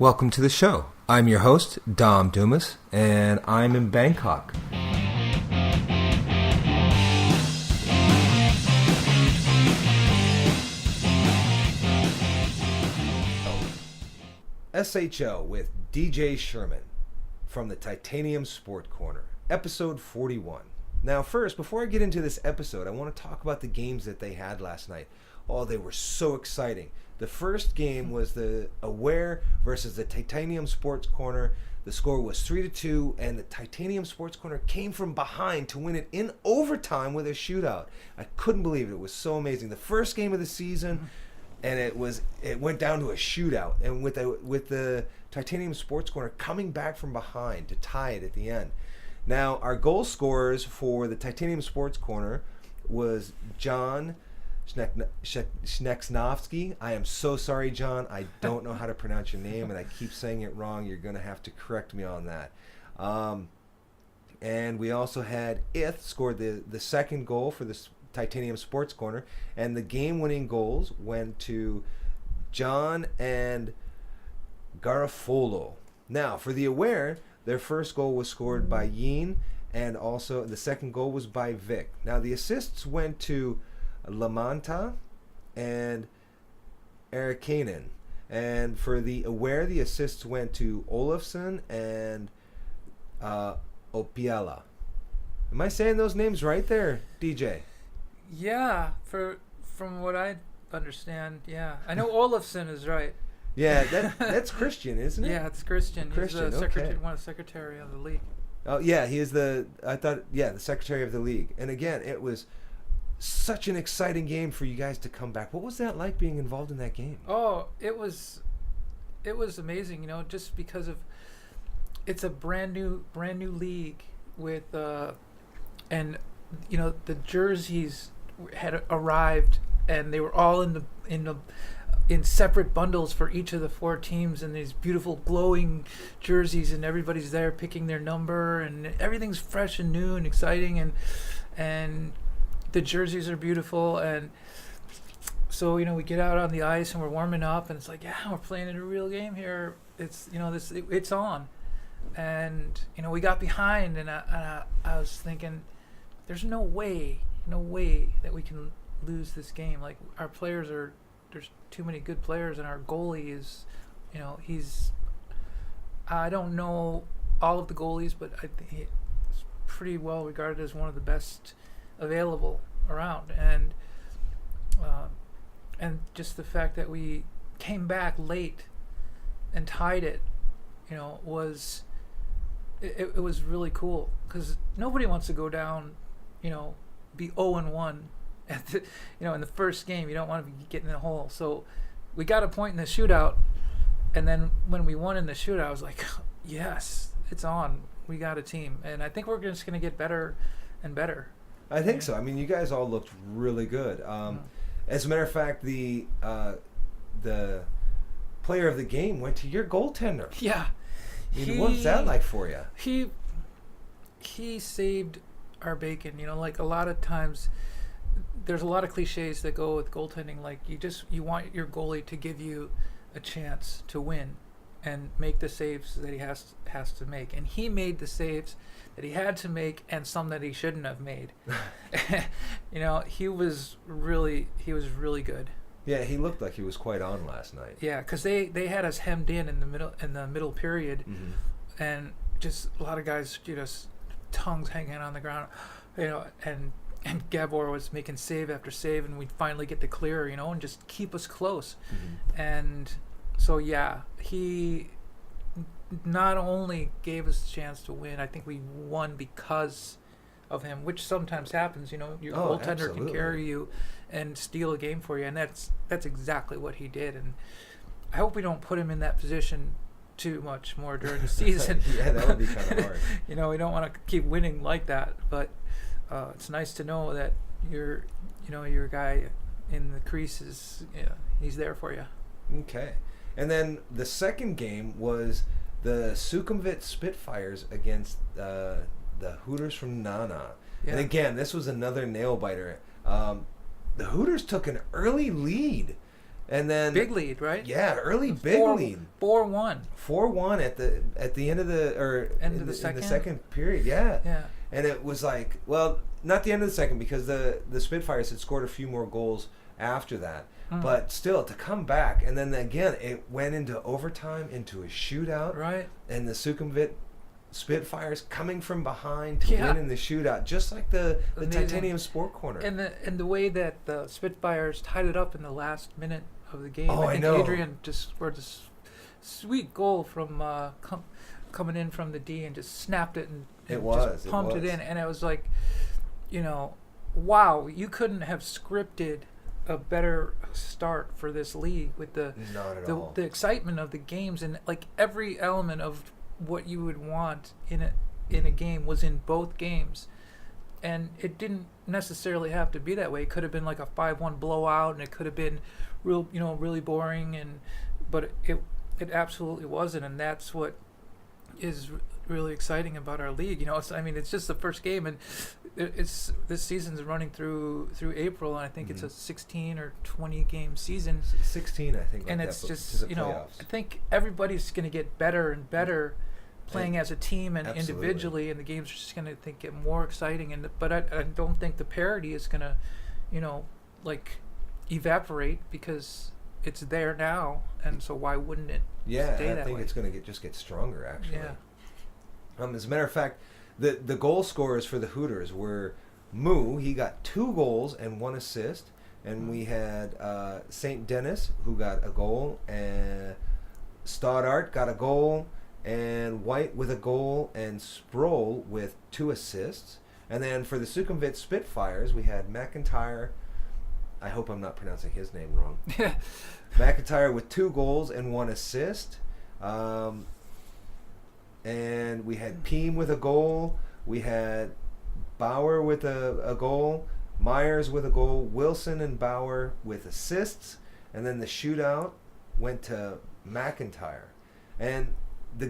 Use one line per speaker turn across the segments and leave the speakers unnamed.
Welcome to the show. I'm your host, Dom Dumas, and I'm in Bangkok. SHO with DJ Sherman from the Titanium Sport Corner, episode 41. Now first, before I get into this episode, I want to talk about the games that they had last night. Oh, they were so exciting. The first game was the Aware versus the Titanium Sports Corner. The score was 3-2, and the Titanium Sports Corner came from behind to win it in overtime with a shootout. I couldn't believe it. It was so amazing. The first game of the season, and it went down to a shootout. And with the Titanium Sports Corner coming back from behind to tie it at the end. Now, our goal scorers for the Titanium Sports Corner was John Schneksnovsky. I am so sorry, John. I don't know how to pronounce your name, and I keep saying it wrong. You're going to have to correct me on that. And we also had Ith scored the second goal for the Titanium Sports Corner, and the game-winning goals went to John and Garofolo. Now, for the Aware, their first goal was scored by Yin, and also the second goal was by Vic. Now, the assists went to Lamanta and Erikanen. And for the Aware, the assists went to Olafsson and Opiala. Am I saying those names right there, DJ?
Yeah, from what I understand, yeah. I know Olafsson is right.
Yeah, that's Christian, isn't it?
Yeah, it's Christian. He's the secretary of the league.
Oh, yeah, he is the secretary of the league. And again, it was such an exciting game for you guys to come back. What was that like being involved in that game?
Oh, it was amazing, just because of it's a brand new league with and the jerseys had arrived, and they were all in separate bundles for each of the four teams, and these beautiful glowing jerseys, and everybody's there picking their number, and everything's fresh and new and exciting, and the jerseys are beautiful. And so we get out on the ice and we're warming up, and it's like, yeah, we're playing in a real game here. It's it's on. And we got behind, and I was thinking, there's no way that we can lose this game. Like, our players there's too many good players, and our goalie is, I don't know all of the goalies, but I think he's pretty well regarded as one of the best available around. And just the fact that we came back late and tied it, was it was really cool, because nobody wants to go down, be 0-1 at the, in the first game. You don't want to be getting in a hole. So we got a point in the shootout, and then when we won in the shootout, I was like, yes, it's on. We got a team, and I think we're just going to get better and better.
I think so. I mean, you guys all looked really good. As a matter of fact, the player of the game went to your goaltender.
Yeah.
What's that like for you?
He saved our bacon. Like, a lot of times there's a lot of cliches that go with goaltending. Like, you want your goalie to give you a chance to win and make the saves that he has to make. And he made the saves that he had to make, and some that he shouldn't have made. He was really good.
Yeah, he looked like he was quite on last night.
Yeah, because they had us hemmed in the middle period, and just a lot of guys, tongues hanging on the ground, and Gabor was making save after save, and we'd finally get the clear, and just keep us close. And so, yeah, he not only gave us a chance to win, I think we won because of him, which sometimes happens. Your goaltender can carry you and steal a game for you, and that's exactly what he did. And I hope we don't put him in that position too much more during the season.
Yeah, that would be kind of hard.
We don't want to keep winning like that, but it's nice to know that your guy in the crease he's there for you.
Okay. And then the second game was the Sukhumvit Spitfires against the Hooters from Nana. Yeah. And again, this was another nail biter. The Hooters took an early lead, And then
big lead, right?
Yeah, early big lead.
4-1.
4-1 at the end of the second period. Yeah.
Yeah.
And it was like, well, not the end of the second, because the Spitfires had scored a few more goals after that. But still, to come back, and then again, it went into overtime, into a shootout.
Right.
And the Sukhumvit Spitfires coming from behind to win in the shootout, just like the Titanium Sport Corner.
And the way that the Spitfires tied it up in the last minute of the game.
Oh,
I think
I know.
Adrian just scored this sweet goal from coming in from the D and just snapped it and just pumped it in. And it was like, wow, you couldn't have scripted a better start for this league with the excitement of the games, and like every element of what you would want in a game was in both games. And it didn't necessarily have to be that way. It could have been like a 5-1 blowout, and it could have been really boring, but it absolutely wasn't. And that's what is really exciting about our league. It's just the first game, and this season's running through April, and I think it's a 16 or 20 game season.
16, I think.
And it's just I think everybody's going to get better and better playing as a team and individually, and the games are just going to get more exciting. But I don't think the parity is going to, evaporate, because it's there now, and so why wouldn't it?
Yeah,
stay
I
that
think
way?
it's going to get stronger, actually.
Yeah.
As a matter of fact, the goal scorers for the Hooters were Moo. He got 2 goals and 1 assist, and we had St. Denis, who got a goal, and Stoddart got a goal, and White with a goal, and Sproul with 2 assists. And then for the Sukhumvit Spitfires, we had McIntyre. I hope I'm not pronouncing his name wrong. McIntyre with 2 goals and 1 assist. And we had Peem with a goal. We had Bauer with a goal. Myers with a goal. Wilson and Bauer with assists. And then the shootout went to McIntyre. And the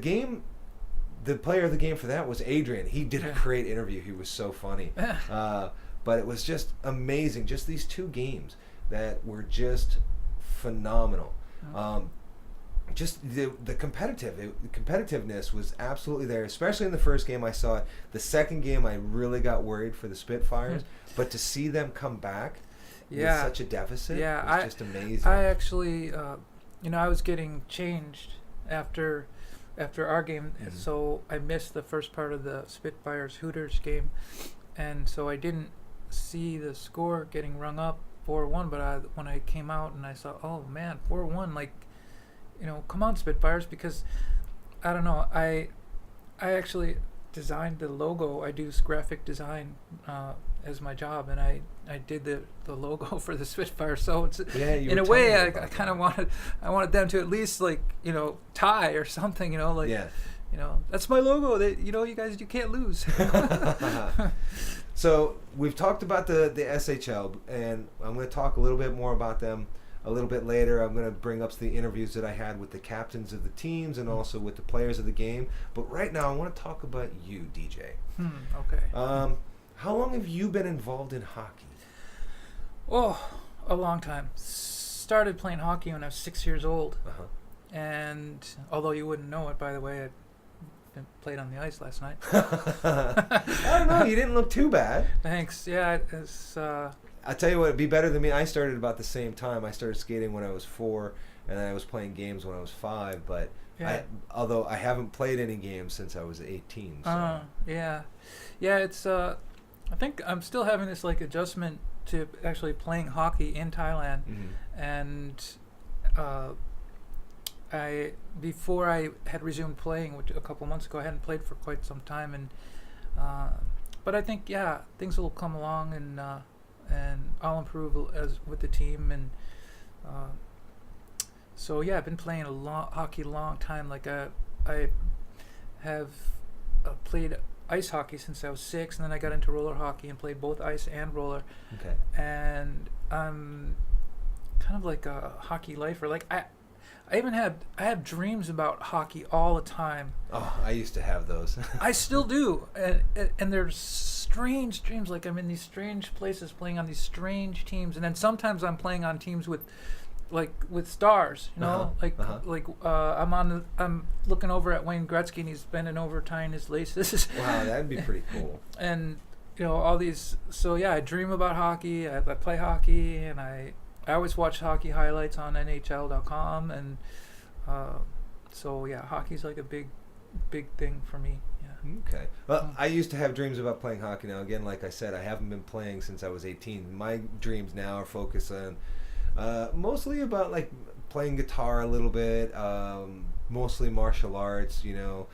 player of the game for that was Adrian. He did a great interview. He was so funny. But it was just amazing. Just these 2 games that were just phenomenal. Just the competitiveness was absolutely there, especially in the first game. I saw it. The second game, I really got worried for the Spitfires. But to see them come back with such a deficit was just amazing.
I actually, I was getting changed after our game, so I missed the first part of the Spitfires Hooters game, and so I didn't see the score getting rung up 4-1. But when I came out and I saw, oh man, 4-1, come on Spitfires, because I don't know, I actually designed the logo. I do graphic design as my job, and I did the logo for the Spitfire. So it's in a way I kind of wanted them to at least tie or something, that's my logo. That you guys, you can't lose.
So we've talked about the SHL, and I'm going to talk a little bit more about them a little bit later. I'm going to bring up the interviews that I had with the captains of the teams and also with the players of the game. But right now, I want to talk about you, DJ.
Okay.
How long have you been involved in hockey?
Oh, a long time. Started playing hockey when I was 6 years old. And although you wouldn't know it, by the way, I played on the ice last night.
I don't know. You didn't look too bad.
Thanks. Yeah, it's...
I'll tell you what, it'd be better than me. I started about the same time. I started skating when I was 4, and then I was playing games when I was 5. But although I haven't played any games since I was 18. So.
Yeah. It's. I think I'm still having this adjustment to actually playing hockey in Thailand, and before I had resumed playing, which a couple months ago, I hadn't played for quite some time, and but I think things will come along, and I'll improve with the team, and so I've been playing hockey a long time. I have played ice hockey since I was 6, and then I got into roller hockey and played both ice and roller.
Okay.
And I'm kind of like a hockey lifer. I have dreams about hockey all the time.
Oh, I used to have those.
I still do, and they're strange dreams. I'm in these strange places playing on these strange teams, and then sometimes I'm playing on teams with like with stars, you know, I'm looking over at Wayne Gretzky and he's bending over tying his laces.
Wow, that'd be pretty cool.
And you know, all these. So yeah, I dream about hockey. I play hockey, and I always watch hockey highlights on NHL.com, and so yeah, hockey's like a big thing for me. Yeah.
Okay. Well, I used to have dreams about playing hockey. Now, again, like I said, I haven't been playing since I was 18. My dreams now are focused on mostly about like playing guitar a little bit, mostly martial arts, you know,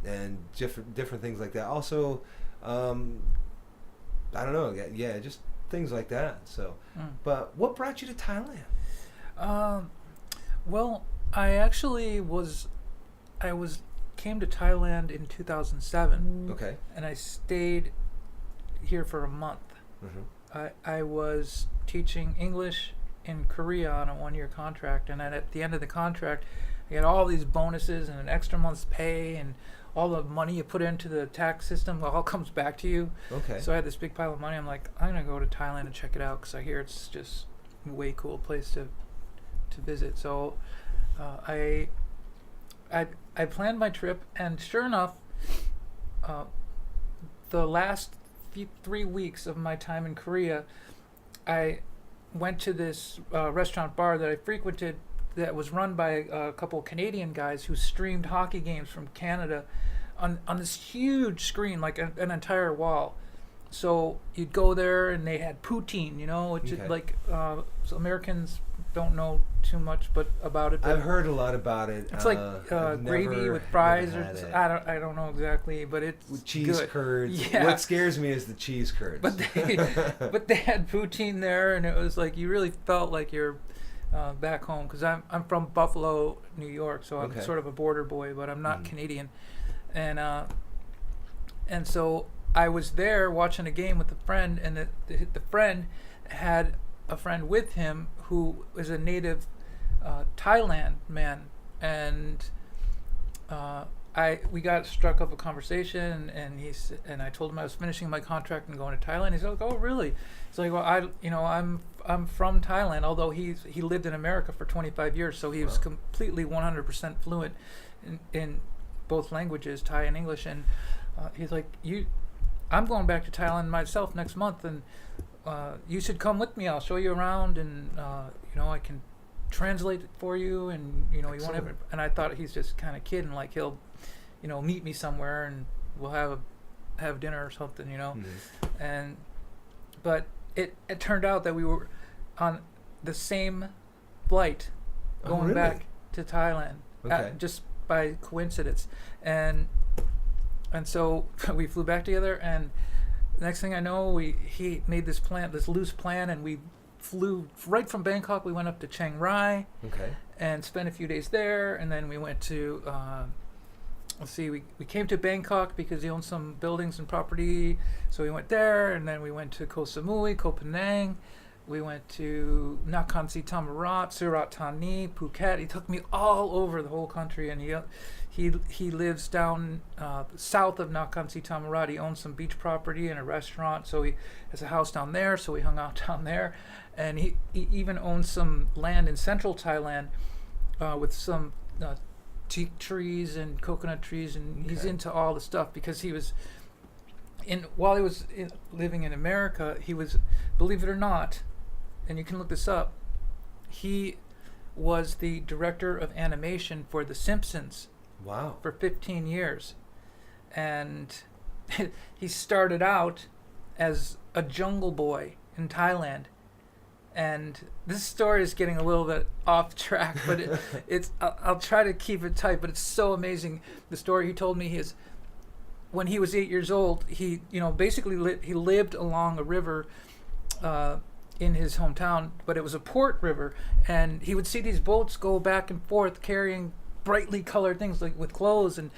and different things like that. Also, I don't know, yeah, just things like that. So, but what brought you to Thailand?
Well, I actually came to Thailand in 2007.
Okay.
And I stayed here for a month. I was teaching English in Korea on a 1-year contract, and then at the end of the contract, I had all these bonuses and an extra month's pay, and all the money you put into the tax system all comes back to you.
Okay.
So I had this big pile of money. I'm like, I'm gonna go to Thailand and check it out because I hear it's just a way cool place to visit. So I planned my trip, and sure enough, the last 3 weeks of my time in Korea, I went to this restaurant bar that I frequented that was run by a couple of Canadian guys who streamed hockey games from Canada on this huge screen, like an entire wall. So you'd go there, and they had poutine, you know, which is like so Americans don't know too much about it. But
I've heard a lot about it.
It's like gravy with fries, or I don't know exactly, but it's
with cheese
good.
curds.
Yeah.
What scares me is the cheese curds.
But they had poutine there, and it was like you really felt like you're back home, because I'm from Buffalo, New York, so I'm sort of a border boy, but I'm not Canadian, and so I was there watching a game with a friend, and the friend had a friend with him who was a native Thailand man, and we got struck up a conversation, and I told him I was finishing my contract and going to Thailand. He's like, "Oh, really?" He's like, "Well, I'm from Thailand, although he lived in America for 25 years, so he was completely 100% fluent in both languages, Thai and English." And he's like, I'm going back to Thailand myself next month, and you should come with me. I'll show you around, and I can translate it for you, and you won't have it. And I thought he's just kind of kidding, like he'll meet me somewhere and we'll have dinner or something, and but it turned out that we were on the same flight going back to Thailand, just by coincidence, and so we flew back together, and next thing I know, he made this loose plan, and we flew right from Bangkok. We went up to Chiang Rai, and spent a few days there, and then we went to we came to Bangkok because he owned some buildings and property, so we went there, and then we went to Koh Samui, Koh Phanang. We went to Nakhon Si Thammarat, Surat Thani, Phuket. He took me all over the whole country, and he lives down south of Nakhon Si Thammarat. He owns some beach property and a restaurant, so he has a house down there, so we hung out down there. And he even owns some land in central Thailand with some teak trees and coconut trees, and he's into all the stuff because he was while he was living in America, he was, believe it or not, and you can look this up, he was the director of animation for The Simpsons.
Wow. For
15 years. And he started out as a jungle boy in Thailand. And this story is getting a little bit off track, but I'll try to keep it tight, but it's so amazing. The story he told me is when he was 8 years old, he basically he lived along a river in his hometown, but it was a port river, and he would see these boats go back and forth carrying brightly colored things like with clothes, and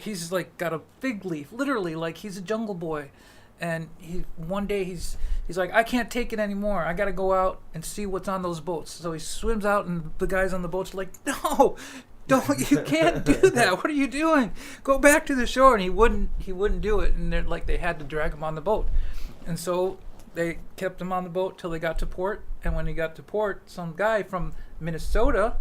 he's like got a fig leaf, literally, like he's a jungle boy. And one day he's like, I can't take it anymore. I got to go out and see what's on those boats. So he swims out, and the guys on the boats are like, no, you can't do that. What are you doing? Go back to the shore. And he wouldn't do it. And they had to drag him on the boat. And so they kept him on the boat till they got to port. And when he got to port, some guy from Minnesota,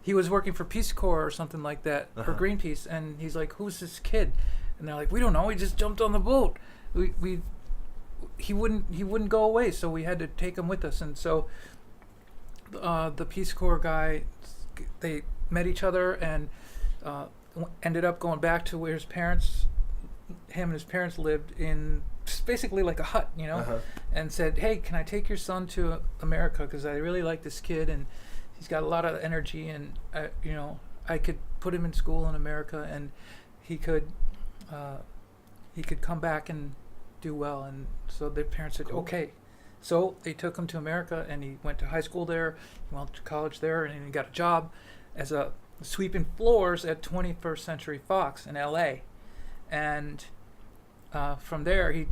he was working for Peace Corps or something like that, or Greenpeace, and he's like, "Who's this kid?" And they're like, "We don't know. He just jumped on the boat. He wouldn't go away, so we had to take him with us." And so the Peace Corps guy, they met each other and ended up going back to where him and his parents lived in basically like a hut, and said, "Hey, can I take your son to America? Because I really like this kid and he's got a lot of energy, and I could put him in school in America, and he could come back and do well." And so their parents said, "Okay." So they took him to America, and he went to high school there, he went to college there, and he got a job as a sweeping floors at 21st Century Fox in LA. And from there he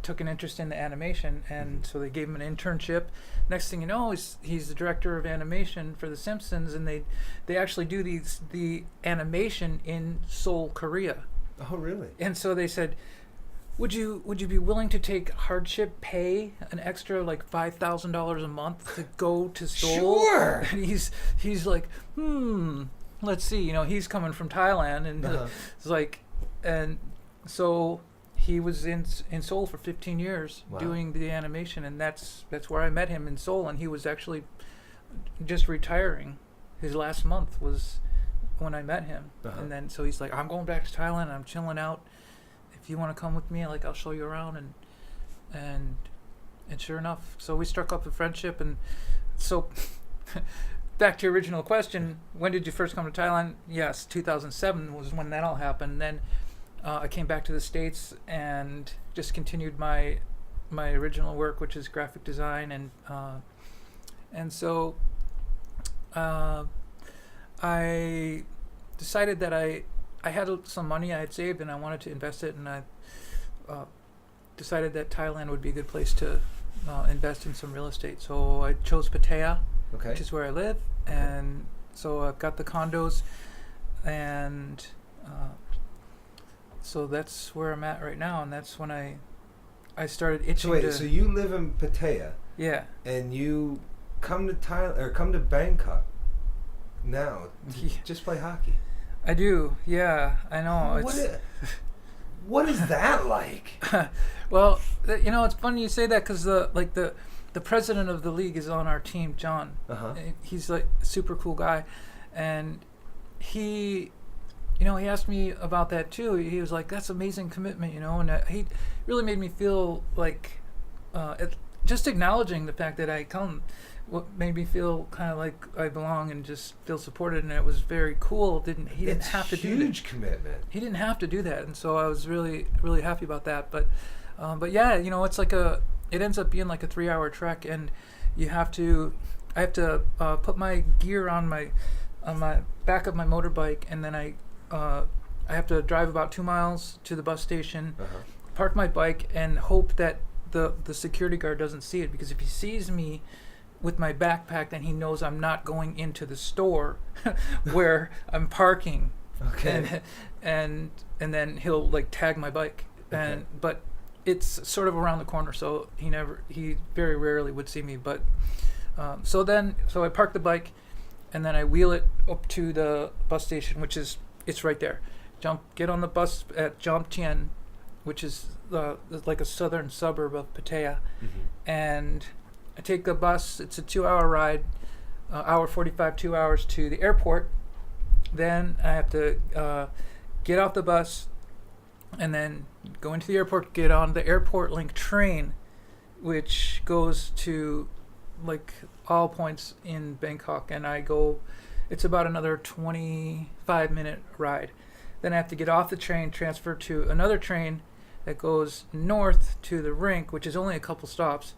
took an interest in the animation, and so they gave him an internship. Next thing you know, he's the director of animation for The Simpsons, and they actually do the animation in Seoul, Korea.
Oh, really?
And so they said, would you be willing to take hardship pay, an extra like $5,000 a month to go to Seoul?
Sure.
And he's like, let's see. He's coming from Thailand, and it's like, and so he was in Seoul for 15 years doing the animation, and that's where I met him, in Seoul. And he was actually just retiring. His last month was when I met him, and then so he's like, "I'm going back to Thailand. I'm chilling out. If you want to come with me, I'll show you around." And sure enough, so we struck up a friendship. And so back to your original question, when did you first come to Thailand? Yes, 2007 was when that all happened. Then I came back to the States and just continued my original work, which is graphic design, and so I decided that I had some money I had saved, and I wanted to invest it, and I decided that Thailand would be a good place to invest in some real estate. So I chose Pattaya, which is where I live, and so I've got the condos, and so that's where I'm at right now, and that's when I started itching.
So you live in Pattaya, and you come to Thailand or come to Bangkok now to just play hockey.
I do, yeah. I know.
What is that like?
Well, it's funny you say that, because the president of the league is on our team, John. He's like a super cool guy, and he asked me about that too. He was like, "That's amazing commitment," and he really made me feel like just acknowledging the fact that I come. What made me feel kind of like I belong and just feel supported, and it was very cool. He didn't have to do that.
Huge commitment.
He didn't have to do that, and so I was really, really happy about that. But yeah, it's like it ends up being like a 3-hour trek, and I have to put my gear on my back of my motorbike, and then I have to drive about 2 miles to the bus station, park my bike, and hope that the security guard doesn't see it, because if he sees me with my backpack, then he knows I'm not going into the store where I'm parking. And then he'll like tag my bike. But it's sort of around the corner, so he very rarely would see me. But so I park the bike, and then I wheel it up to the bus station, it's right there. Get on the bus at Jomtien, which is like a southern suburb of Pattaya, and I take the bus. It's a 2-hour ride, hour 45, 2 hours to the airport. Then I have to get off the bus and then go into the airport, get on the airport link train, which goes to like all points in Bangkok. And it's about another 25-minute ride. Then I have to get off the train, transfer to another train that goes north to the rink, which is only a couple stops.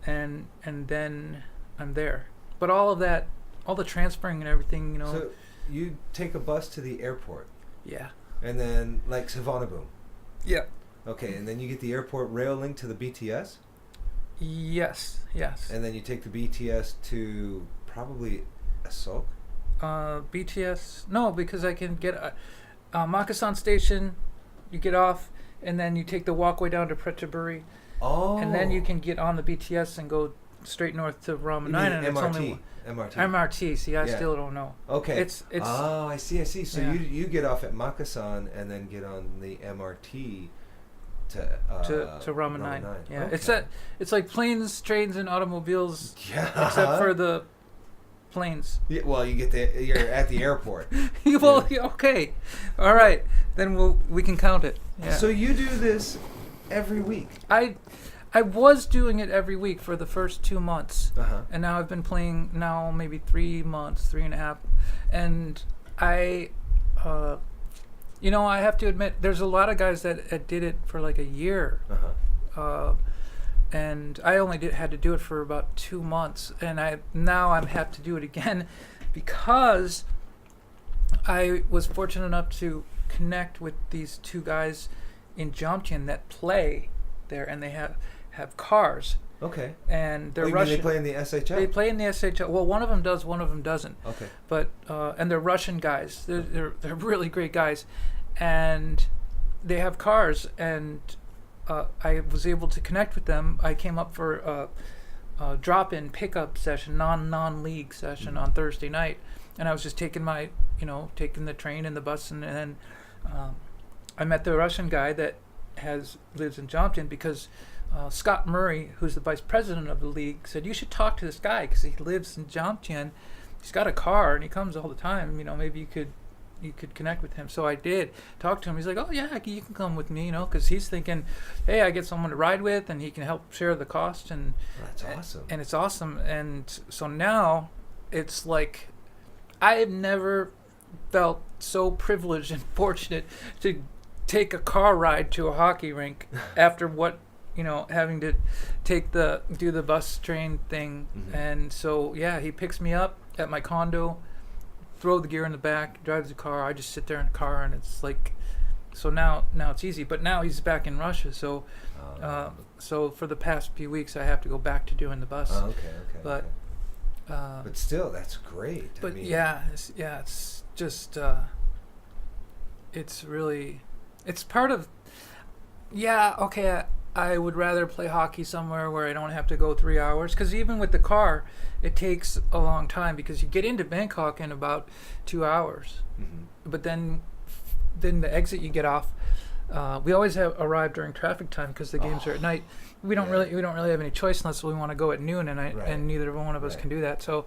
And then I'm there. But all of that, all the transferring and everything,
So you take a bus to the airport.
Yeah.
And then like Savannabhoom.
Yeah.
Okay, and then you get the airport rail link to the BTS?
Yes.
And then you take the BTS to probably Asok?
BTS, no, because I can get Makasan Station, you get off, and then you take the walkway down to Practicebury,
Oh.
and then you can get on the BTS and go straight north to Ramanine. And
MRT.
it's only MRT. See, I still don't know.
Okay.
It's
Oh, I see. So
yeah.
you get off at Makasan and then get on the MRT to
Ramanine. Yeah,
Okay.
it's like planes, trains, and automobiles,
Yeah.
except for the planes.
Yeah, well, you're at the airport.
Well, okay, all right, then we can count it. Yeah.
So you do this every week.
I was doing it every week for the first 2 months,
Uh-huh.
and now I've been playing now maybe 3 months, 3.5, and I have to admit there's a lot of guys that did it for like a year.
Uh-huh.
And I only had to do it for about 2 months, and I have to do it again because I was fortunate enough to connect with these 2 guys in Jomtien that play there, and they have cars,
Okay.
and they're
You mean
Russian.
they play in the SHL?
They play in the SHL. Well, one of them does, one of them doesn't.
Okay.
But and they're Russian guys. They're really great guys, and they have cars. And I was able to connect with them. I came up for a drop-in pickup session, non-league session on Thursday night, and I was just taking the train and the bus, and then I met the Russian guy that lives in Jomtien because Scott Murray, who's the vice president of the league, said you should talk to this guy because he lives in Jomtien. He's got a car and he comes all the time. Maybe you could connect with him. So I did talk to him. He's like, oh yeah, you can come with me, because he's thinking, hey, I get someone to ride with and he can help share the cost. And
That's awesome.
And it's awesome. And so now it's like I have never felt so privileged and fortunate to take a car ride to a hockey rink after having to do the bus train thing.
Mm-hmm.
And so he picks me up at my condo, throw the gear in the back, drives the car. I just sit there in the car, and it's like, so now it's easy. But now he's back in Russia, so so for the past few weeks I have to go back to doing the bus.
Oh, okay.
But
But still, that's great.
But it's just it's really, it's part of, okay, I would rather play hockey somewhere where I don't have to go 3 hours, because even with the car, it takes a long time because you get into Bangkok in about 2 hours.
Mm-hmm.
But then the exit you get off, we always arrive during traffic time because the games are at night. We don't really have any choice unless we want to go at noon, and neither one of us can do that. So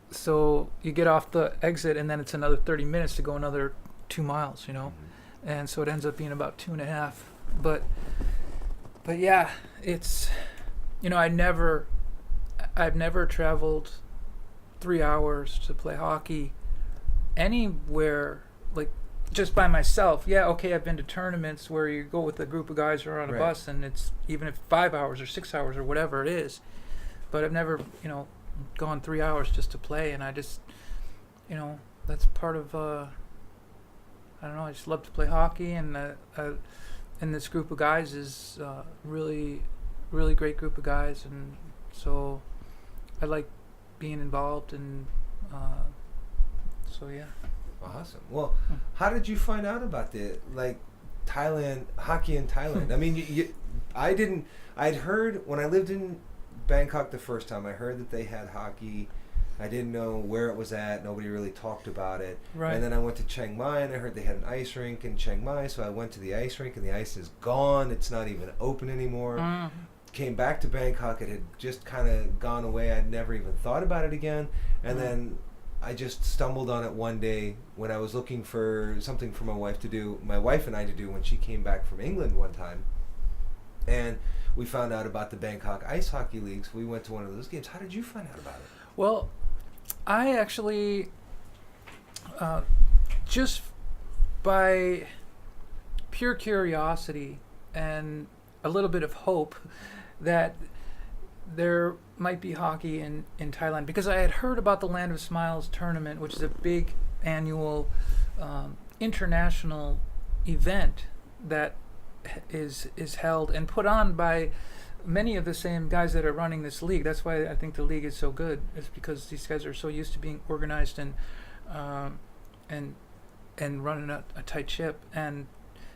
so you get off the exit, and then it's another 30 minutes to go another 2 miles,
Mm-hmm.
and so it ends up being about 2.5. But yeah, it's, I've never traveled 3 hours to play hockey anywhere, like just by myself. Yeah, okay, I've been to tournaments where you go with a group of guys who are on a bus, and it's even if 5 hours or 6 hours or whatever it is, but I've never gone 3 hours just to play. And I just, that's part of I don't know, I just love to play hockey, and this group of guys is really, really great group of guys, and so I like being involved, and so yeah.
Awesome. Well, how did you find out about Thailand hockey in Thailand? I mean, I'd heard when I lived in Bangkok the first time. I heard that they had hockey. I didn't know where it was at. Nobody really talked about it.
Right.
And then I went to Chiang Mai, and I heard they had an ice rink in Chiang Mai. So I went to the ice rink, and the ice is gone. It's not even open anymore. Came back to Bangkok. It had just kind of gone away. I'd never even thought about it again. And then I just stumbled on it one day when I was looking for something for my wife and I to do when she came back from England one time. And we found out about the Bangkok Ice Hockey Leagues. We went to one of those games. How did you find out about it?
Well, I actually, just by pure curiosity and a little bit of hope that there might be hockey in Thailand, because I had heard about the Land of Smiles tournament, which is a big annual international event that is held and put on by many of the same guys that are running this league. That's why I think the league is so good. It's because these guys are so used to being organized and and running a tight ship. And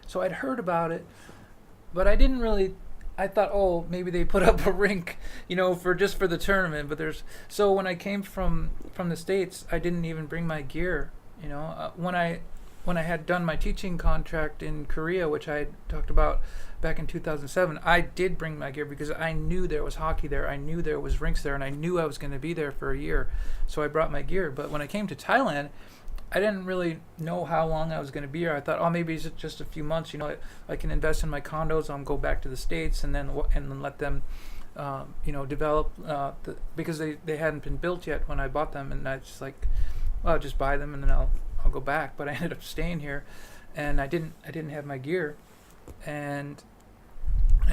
so I'd heard about it, but I didn't really. I thought, oh, maybe they put up a rink, for the tournament. But so when I came from the States, I didn't even bring my gear. When I had done my teaching contract in Korea, which I had talked about back in 2007, I did bring my gear because I knew there was hockey there. I knew there was rinks there, and I knew I was going to be there for a year. So I brought my gear. But when I came to Thailand, I didn't really know how long I was going to be here. I thought, oh, maybe it's just a few months. I can invest in my condos. I'll go back to the States and then let them, develop because they hadn't been built yet when I bought them. And I just like, well, I'll just buy them and then I'll go back. But I ended up staying here, and I didn't have my gear, and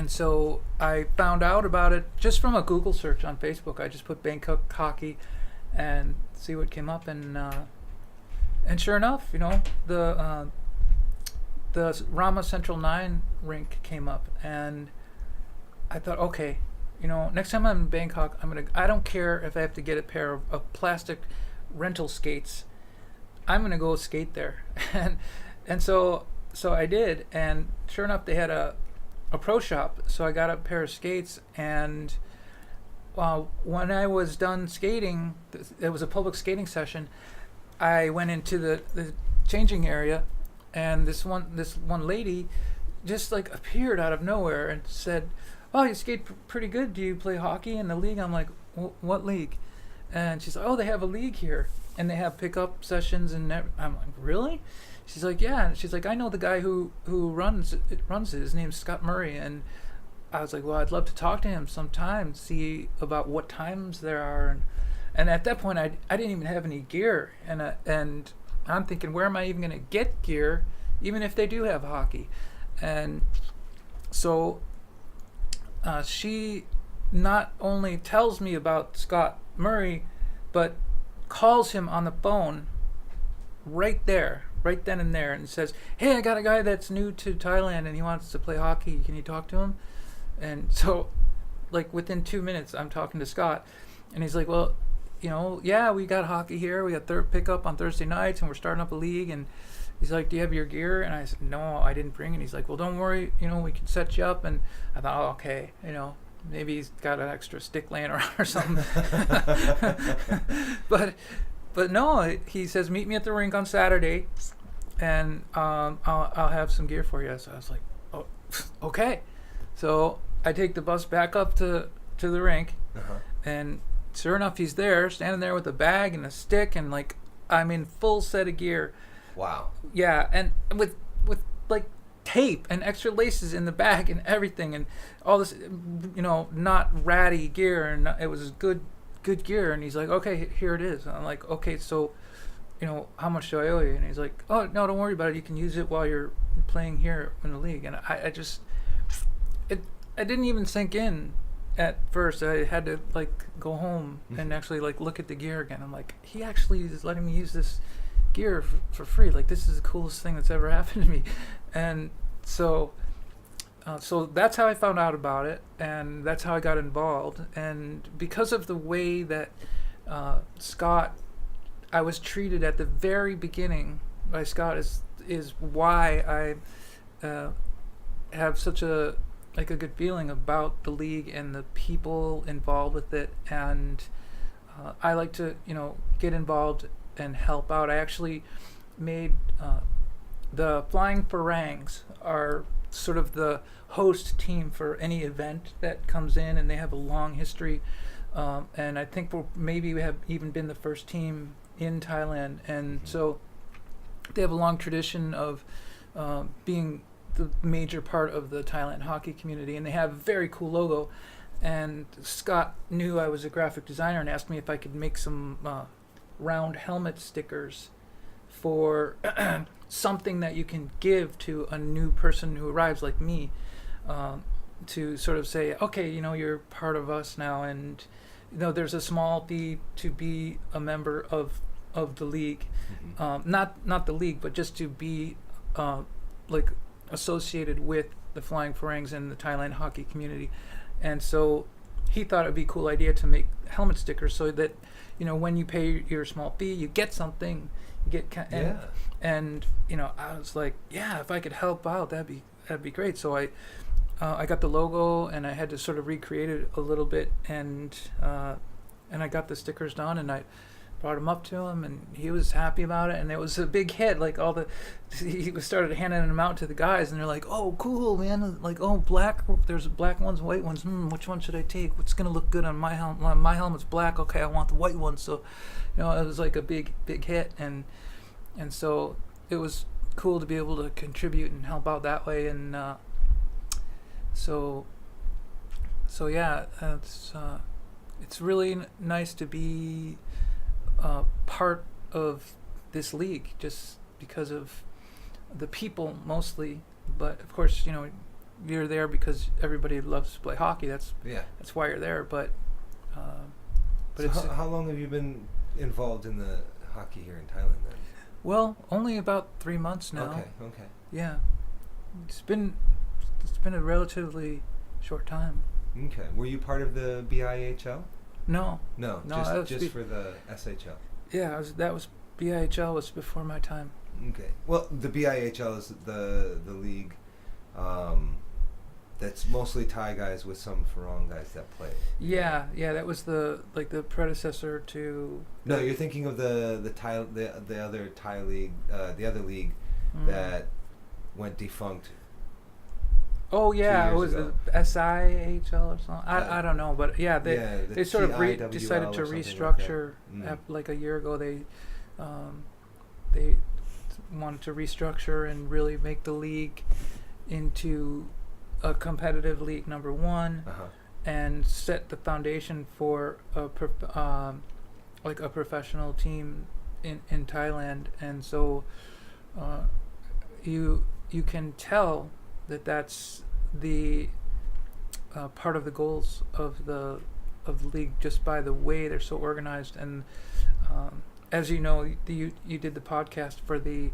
so I found out about it just from a Google search on Facebook. I just put Bangkok hockey and see what came up, and sure enough, the Rama Central 9 rink came up, and I thought, okay, next time I'm in Bangkok, I don't care if I have to get a pair of plastic rental skates. I'm gonna go skate there, and so I did, and sure enough, they had a pro shop, so I got a pair of skates, and when I was done skating, it was a public skating session. I went into the changing area, and this one lady just like appeared out of nowhere and said, "Oh, you skate pretty good. Do you play hockey in the league?" I'm like, "What league?" And she's like, "Oh, they have a league here, and they have pickup sessions." And I'm like, "Really?" She's like, "Yeah." And she's like, "I know the guy who runs it. His name's Scott Murray." And I was like, "Well, I'd love to talk to him sometime, see about what times there are." And at that point, I didn't even have any gear, and I'm thinking, where am I even going to get gear, even if they do have hockey? And so she not only tells me about Scott Murray, but calls him on the phone right then and there, and says, "Hey, I got a guy that's new to Thailand, and he wants to play hockey. Can you talk to him?" And so, like, within 2 minutes, I'm talking to Scott, and he's like, "Well, yeah, we got hockey here. We got third pickup on Thursday nights, and we're starting up a league." And he's like, "Do you have your gear?" And I said, "No, I didn't bring it." He's like, "Well, don't worry. We can set you up." And I thought, oh, okay, maybe he's got an extra stick laying around or something. But no, he says, "Meet me at the rink on Saturday, and I'll have some gear for you." So I was like, "Oh, okay." So I take the bus back up to the rink, and sure enough, he's there, standing there with a bag and a stick, and like, I'm in full set of gear.
Wow.
Yeah, and with like tape and extra laces in the bag and everything, and all this, not ratty gear, and it was good gear. And he's like, "Okay, here it is." And I'm like, "Okay, so, how much do I owe you?" And he's like, "Oh, no, don't worry about it. You can use it while you're playing here in the league." And I didn't even sink in at first. I had to like go home and actually like look at the gear again. I'm like, he actually is letting me use this gear for free. Like, this is the coolest thing that's ever happened to me. And so that's how I found out about it, and that's how I got involved. And because of the way that Scott, I was treated at the very beginning by Scott is why I have such a good feeling about the league and the people involved with it. And I like to get involved and help out. I actually made the Flying Farangs are sort of the host team for any event that comes in, and they have a long history, and I think we have even been the first team in Thailand. And so they have a long tradition of being the major part of the Thailand hockey community, and they have a very cool logo. And Scott knew I was a graphic designer and asked me if I could make some round helmet stickers for something that you can give to a new person who arrives like me, to sort of say, okay, you're part of us now, and there's a small fee to be a member of the league, not the league, but just to be like associated with the Flying Farangs and the Thailand hockey community. And so he thought it'd be a cool idea to make helmet stickers so that, when you pay your small fee, you get something. You get and I was like, yeah, if I could help out, that'd be great. So I got the logo, and I had to sort of recreate it a little bit, and I got the stickers done, and I brought them up to him, and he was happy about it, and it was a big hit. Like he started handing them out to the guys, and they're like, "Oh, cool, man! Like, oh, black. There's black ones, white ones. Which one should I take? What's gonna look good on my helmet? My helmet's black. Okay, I want the white one." So, it was like a big hit, and so it was cool to be able to contribute and help out that way, and so yeah, it's really nice to be part of this league, just because of the people mostly, but of course you're there because everybody loves to play hockey. That's why you're there. But
so how long have you been involved in the hockey here in Thailand then?
Well, only about 3 months now.
Okay.
Yeah, it's been a relatively short time.
Okay. Were you part of the BIHL?
No,
just for the SHL.
Yeah, that was BIHL was before my time.
Okay. Well, the BIHL is the league that's mostly Thai guys with some Farang guys that play.
Yeah, that was the predecessor to.
No, you're thinking of the other Thai league, the other league that went defunct.
Oh yeah, it was the SIHL or something. I don't know, but yeah, they sort of decided to restructure like a year ago. They wanted to restructure and really make the league into a competitive league number one, and set the foundation for a professional team in Thailand. And so you can tell that's the part of the goals of the league, just by the way they're so organized. And as you know, you did the podcast for the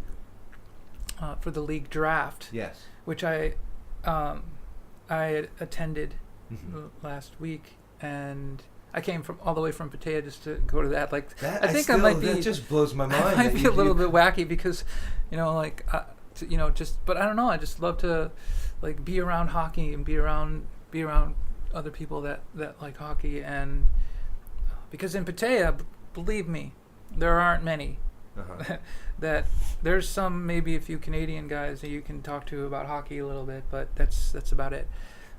league draft,
yes,
which I attended last week, and I came all the way from Pattaya just to go to that. Like that, I think I might be. That
just blows my mind.
I might be a little bit wacky because, but I don't know. I just love to be around hockey and be around other people that like hockey, and because in Pattaya, believe me, there aren't many. That there's maybe a few Canadian guys that you can talk to about hockey a little bit, but that's about it.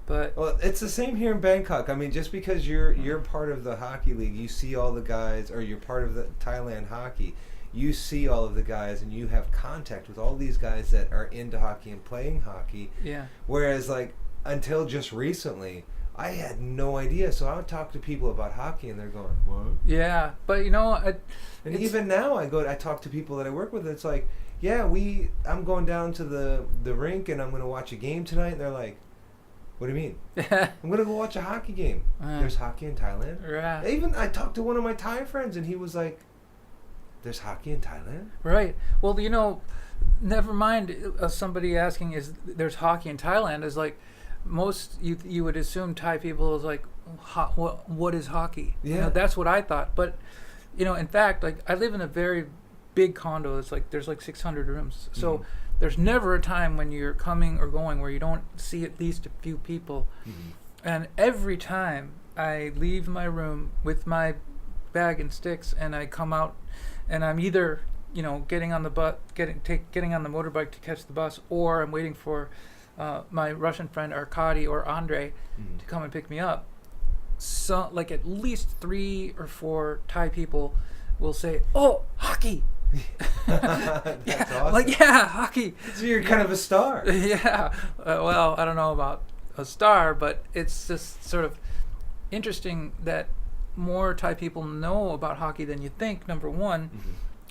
But
it's the same here in Bangkok. I mean, just because you're part of the hockey league, you see all the guys, or you're part of the Thailand hockey, you see all of the guys, and you have contact with all these guys that are into hockey and playing hockey.
Yeah.
Whereas, until just recently, I had no idea. So I would talk to people about hockey, and they're going, "What?"
Yeah, but
and even now, I talk to people that I work with. It's like, "Yeah, I'm going down to the rink, and I'm going to watch a game tonight." And they're like, "What do you mean?" "I'm going to go watch a hockey game." There's hockey in Thailand.
Right.
I talked to one of my Thai friends, and he was like, "There's hockey in Thailand?"
Right. Well, never mind somebody asking there's hockey in Thailand is like, most you would assume Thai people is like, what is hockey?
Yeah.
That's what I thought. But in fact, I live in a very big condo. It's there's 600 rooms. So there's never a time when you're coming or going where you don't see at least a few people. And every time I leave my room with my bag and sticks, and I come out, and I'm either getting on the getting on the motorbike to catch the bus, or I'm waiting for my Russian friend Arkady or Andre to come and pick me up. So at least 3 or 4 Thai people will say, "Oh, hockey."
That's awesome.
Hockey.
So you're kind of a star.
Yeah. Well, I don't know about a star, but it's just sort of interesting that more Thai people know about hockey than you think, number one.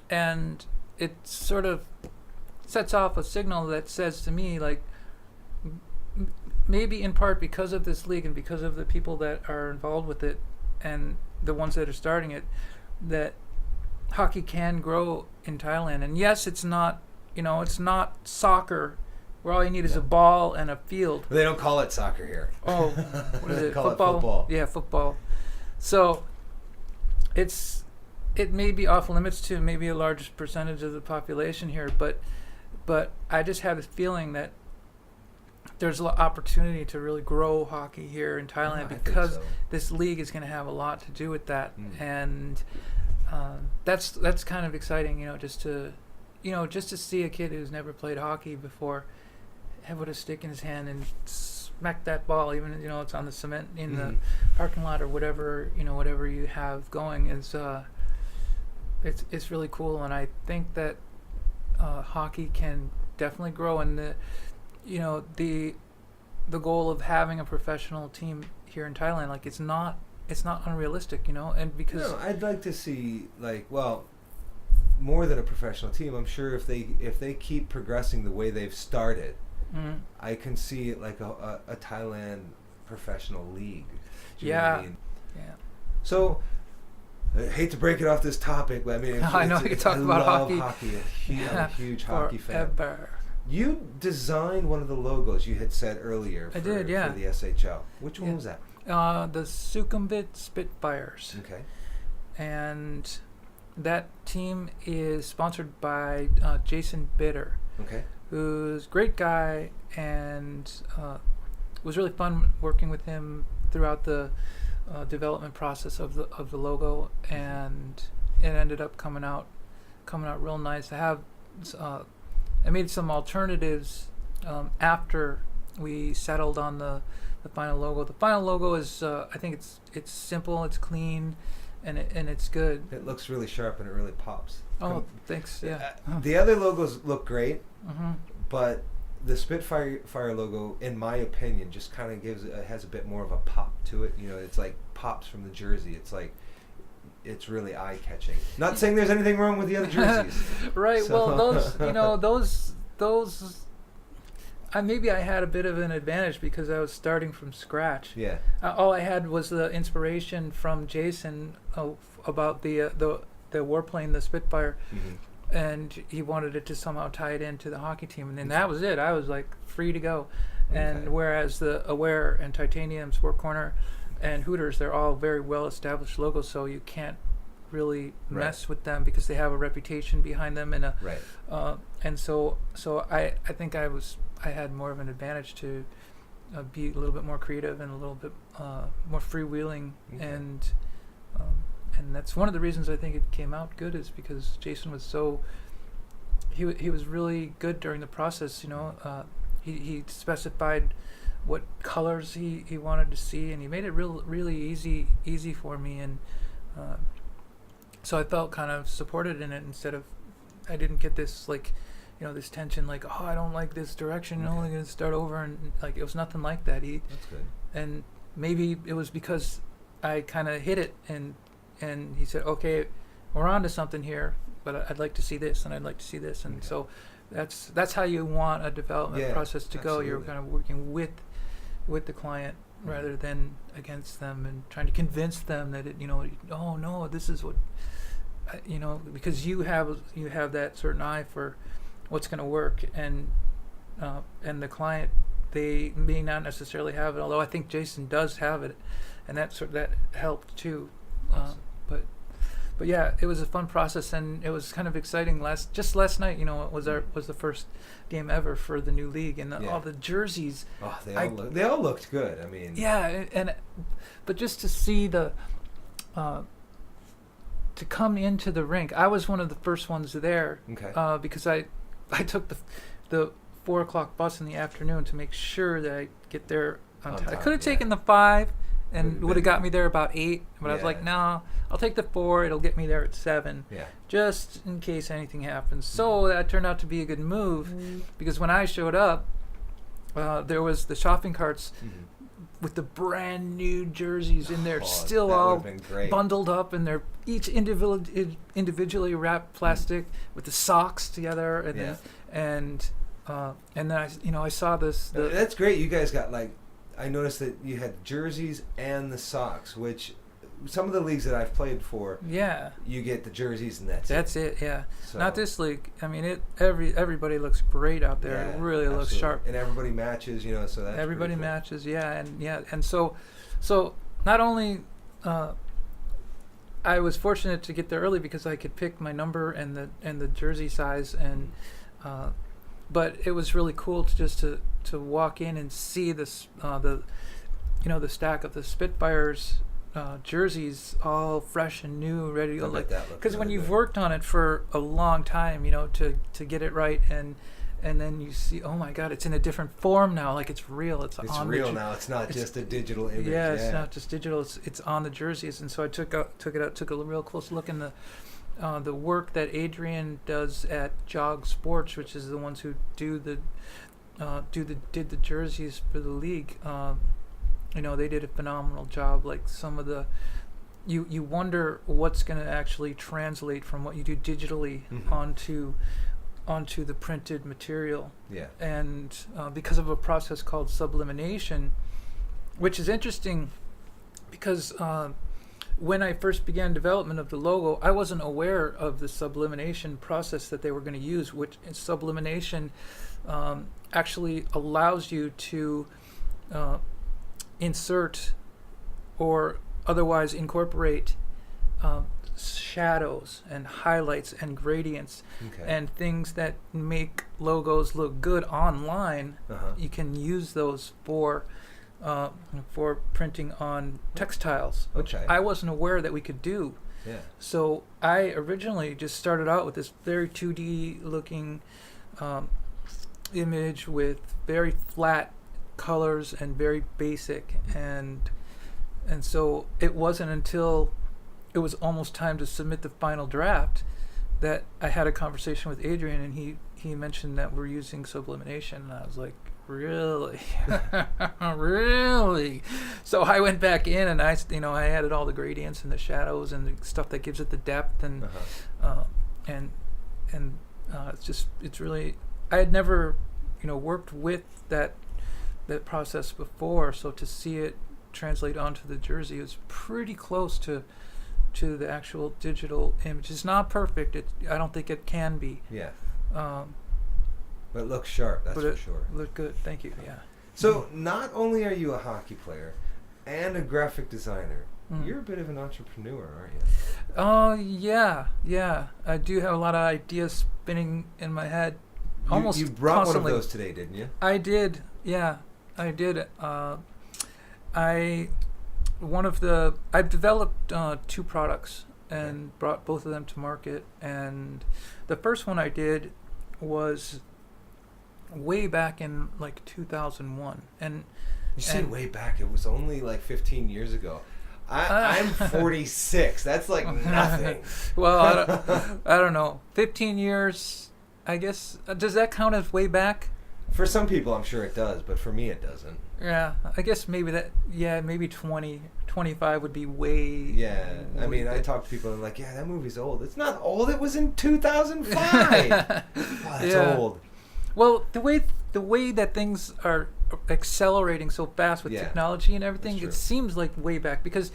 And it sort of sets off a signal that says to me, maybe in part because of this league and because of the people that are involved with it and the ones that are starting it, that hockey can grow in Thailand. And yes, it's not soccer where all you need is
Yeah.
a ball and a field.
They don't call it soccer here.
Oh, what is
They
it?
call
Football?
it football.
Yeah, football. So it may be off limits to maybe a large percentage of the population here, but I just have this feeling that there's an opportunity to really grow hockey here in Thailand,
I think
because
so.
this league is going to have a lot to do with that,
Mm.
and that's kind of exciting, just to see a kid who's never played hockey before have a stick in his hand and smack that ball, even it's on the cement in the parking lot or whatever you have going, is it's really cool, and I think that hockey can definitely grow, and the goal of having a professional team here in Thailand, like it's not unrealistic, and because
No, I'd like to see more than a professional team. I'm sure if they keep progressing the way they've started,
mm,
I can see it like a Thailand professional league. Do you know
yeah,
what I mean?
yeah.
So, I hate to break it off this topic, but I mean,
I know, you could talk about
love
hockey.
I'm a huge hockey fan.
Forever.
You designed one of the logos you had said earlier
I did, yeah.
for the SHL. Which one
Yeah.
was that?
The Sukhumvit Spitfires,
Okay.
and that team is sponsored by Jason Bitter,
Okay.
who's a great guy, and it was really fun working with him throughout the development process of the logo, and it ended up coming out real nice. I made some alternatives after we settled on the final logo. The final logo is I think it's simple, it's clean, and it's good.
It looks really sharp and it really pops.
Oh, thanks. Yeah.
The other logos look great,
Mm-hmm.
but the Spitfire logo, in my opinion, just kind of has a bit more of a pop to it. It's like pops from the jersey. It's really eye catching. Not saying there's anything wrong with the other jerseys.
Right.
So-
Well, those. Maybe I had a bit of an advantage because I was starting from scratch.
Yeah.
All I had was the inspiration from Jason about the warplane, the Spitfire,
Mm-hmm.
and he wanted it to somehow tie it into the hockey team, and then that was it. I was like free to go. And
Okay.
whereas the Aware and Titanium, Sport Corner, and Hooters, they're all very well established logos, so you can't really mess with them because they have a reputation behind them, and
Right.
and so I think I had more of an advantage to be a little bit more creative and a little bit more freewheeling,
Okay.
and that's one of the reasons I think it came out good, is because Jason was he was really good during the process. He specified what colors he wanted to see, and he made it really easy for me, and so I felt kind of supported in it, instead of I didn't get this this tension, like, oh, I don't like this direction, I'm only going to start over, and it was nothing like that.
That's good.
And maybe it was because I kind of hit it, and he said, okay, we're on to something here, but I'd like to see this, and I'd like to see this, and
Okay.
so that's how you want a development process to go. You're
absolutely.
kind of working with the client rather than against them, and trying to convince them that oh no, this is what because you have that certain eye for what's going to work, and the client, they may not necessarily have it, although I think Jason does have it, and that helped too.
Awesome.
But yeah, it was a fun process, and it was kind of exciting. Last night, it was the first game ever for the new league, and all the jerseys.
Oh, they all looked good. I mean.
Yeah, but just to see to come into the rink, I was one of the first ones there.
Okay.
Because I took the 4:00 bus in the afternoon to make sure that I get there on time. I could have taken the 5 and would have got me there about 8, but I was like, no, I'll take the 4. It'll get me there at 7,
Yeah.
just in case anything happens. So that turned out to be a good move, because when I showed up, there was the shopping carts with the brand new jerseys in there, still
that
all
would've been great.
bundled up, and they're each individually wrapped plastic with the socks together, and then I saw this.
That's great. You guys got I noticed that you had jerseys and the socks, which some of the leagues that I've played for,
Yeah.
you get the jerseys and that's
it. Yeah.
So,
Not this league. I mean, everybody looks great out there.
yeah,
It really looks
absolutely.
sharp.
And everybody matches, so that's
Everybody
pretty cool.
matches. And so not only I was fortunate to get there early because I could pick my number and the jersey size, and but it was really cool to just to walk in and see this the stack of the Spitfires jerseys, all fresh and new, ready to
I bet that looked
because when
really
you've
good.
worked on it for a long time, to get it right, and then you see, oh my God, it's in a different form now, like it's real. It's on
real
the
now. It's not just a digital image.
yeah, it's not just digital. It's on the jerseys, and so I took a real close look in the work that Adrian does at Jog Sports, which is the ones who did the jerseys for the league. They did a phenomenal job. Like some of the, you wonder what's going to actually translate from what you do digitally onto the printed material.
Yeah.
And because of a process called sublimation, which is interesting because when I first began development of the logo, I wasn't aware of the sublimation process that they were going to use, which sublimation actually allows you to insert or otherwise incorporate shadows and highlights and gradients and things that make logos look good online. You can use those for printing on textiles, which I wasn't aware that we could do.
Yeah.
So I originally just started out with this very 2D looking image with very flat colors and very basic, and so it wasn't until it was almost time to submit the final draft that I had a conversation with Adrian, and he mentioned that we're using sublimation, and I was like, really? Really? So I went back in and I added all the gradients and the shadows and the stuff that gives it the depth, and it's really, I had never worked with that process before, so to see it translate onto the jersey is pretty close to the actual digital image. It's not perfect. I don't think it can be.
Yeah. But it looks sharp, that's for sure.
Look good, thank you. Yeah.
So not only are you a hockey player and a graphic designer, you're a bit of an entrepreneur, aren't you? Yeah. I do have a lot of ideas spinning in my head. Almost you brought
constantly.
one of those today, didn't you?
I did. Yeah, I did. I've developed 2 products and brought both of them to market. And the first one I did was way back in like 2001. And
you say way back, it was only like 15 years ago. I'm 46. That's like nothing.
Well, I don't know. 15 years, I guess. Does that count as way back?
For some people, I'm sure it does, but for me, it doesn't.
Yeah, I guess maybe maybe 20, 25 would be way...
Yeah, I mean, I talk to people and I'm like, yeah, that movie's old. It's not old, it was in 2005. Wow, that's old.
Well, the way that things are accelerating so fast with technology and everything, it seems like way back, because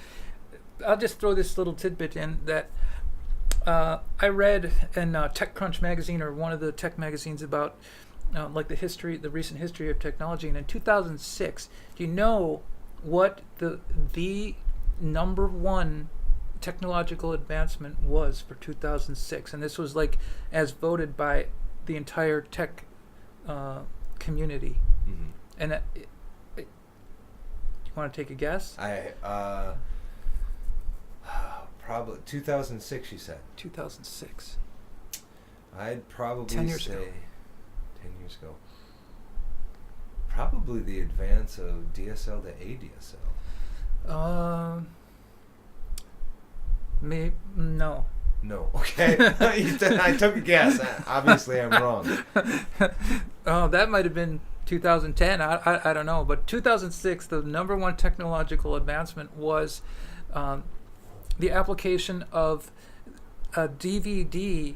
I'll just throw this little tidbit in that I read in TechCrunch magazine, or one of the tech magazines, about like the recent history of technology. And in 2006, do you know what the number one technological advancement was for 2006? And this was like as voted by the entire tech community.
Mm-hmm.
And you want to take a guess?
Probably 2006, you said.
2006.
I'd probably
10 years
say
ago.
10 years ago. Probably the advance of DSL to ADSL.
No.
No. Okay. I took a guess. Obviously, I'm wrong.
Oh, that might have been 2010. I don't know. But 2006, the number one technological advancement was the application of a DVD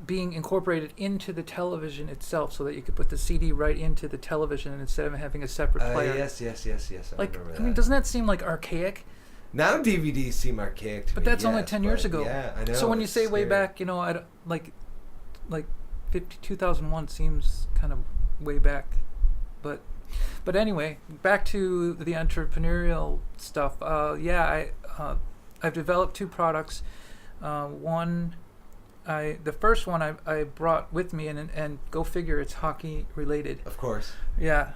being incorporated into the television itself, so that you could put the CD right into the television instead of having a separate player.
Yes. I remember that.
I mean, doesn't that seem like archaic?
Now DVDs seem archaic to
But
me.
that's only
yes,
10 years
but
ago.
Yeah, I know.
So when you
it's
say way
scary.
back, I don't, like 2001 seems kind of way back. But anyway, back to the entrepreneurial stuff. I've developed 2 products. The first one I brought with me, and go figure, it's hockey related.
Of course.
Yeah,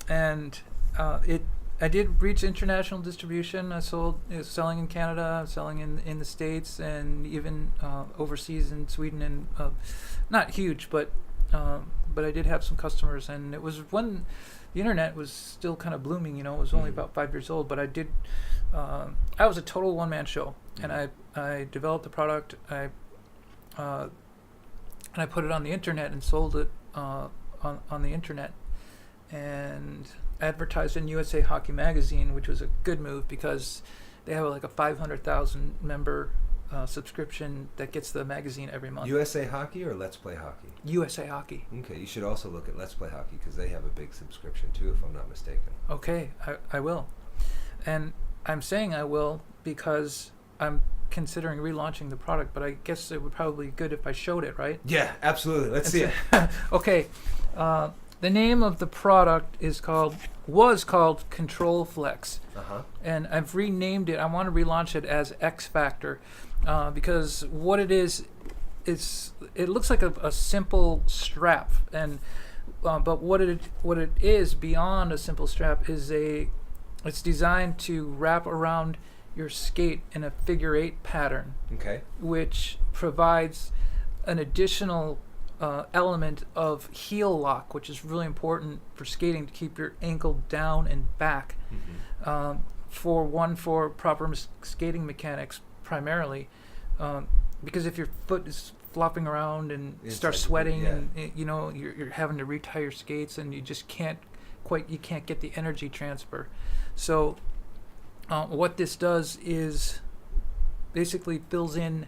and I did reach international distribution. I was selling in Canada, selling in the States, and even overseas in Sweden, and not huge, but I did have some customers, and it was when the internet was still kind of blooming. It was only about 5 years old, but I did. I was a total one-man show, and I developed the product. And I put it on the internet and sold it on the internet, and advertised in USA Hockey Magazine, which was a good move because they have like a 500,000 member subscription that gets the magazine every month.
USA Hockey or Let's Play Hockey?
USA Hockey.
Okay, you should also look at Let's Play Hockey because they have a big subscription too, if I'm not mistaken.
Okay, I will. And I'm saying I will because I'm considering relaunching the product, but I guess it would probably be good if I showed it, right?
Yeah, absolutely. Let's see it.
Okay. The name of the product was called Control Flex, and I've renamed it. I want to relaunch it as X Factor because what it is, it looks like a simple strap, and but what it is beyond a simple strap is it's designed to wrap around your skate in a figure 8 pattern, which provides an additional element of heel lock, which is really important for skating to keep your ankle down and back. For proper skating mechanics primarily, because if your foot is flopping around and starts sweating, and you're having to retie your skates, and you just can't get the energy transfer. So what this does is basically fills in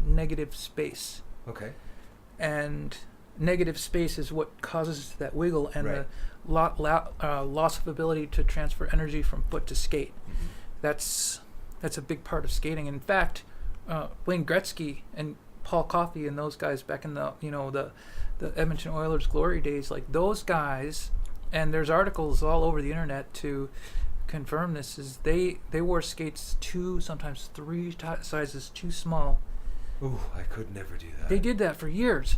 negative space.
Okay.
And negative space is what causes that wiggle and the loss of ability to transfer energy from foot to skate. That's a big part of skating. In fact, Wayne Gretzky and Paul Coffey and those guys back in the Edmonton Oilers glory days, like those guys, and there's articles all over the internet to confirm this, is they wore skates 2, sometimes 3 sizes too small.
Ooh, I could never do that.
They did that for years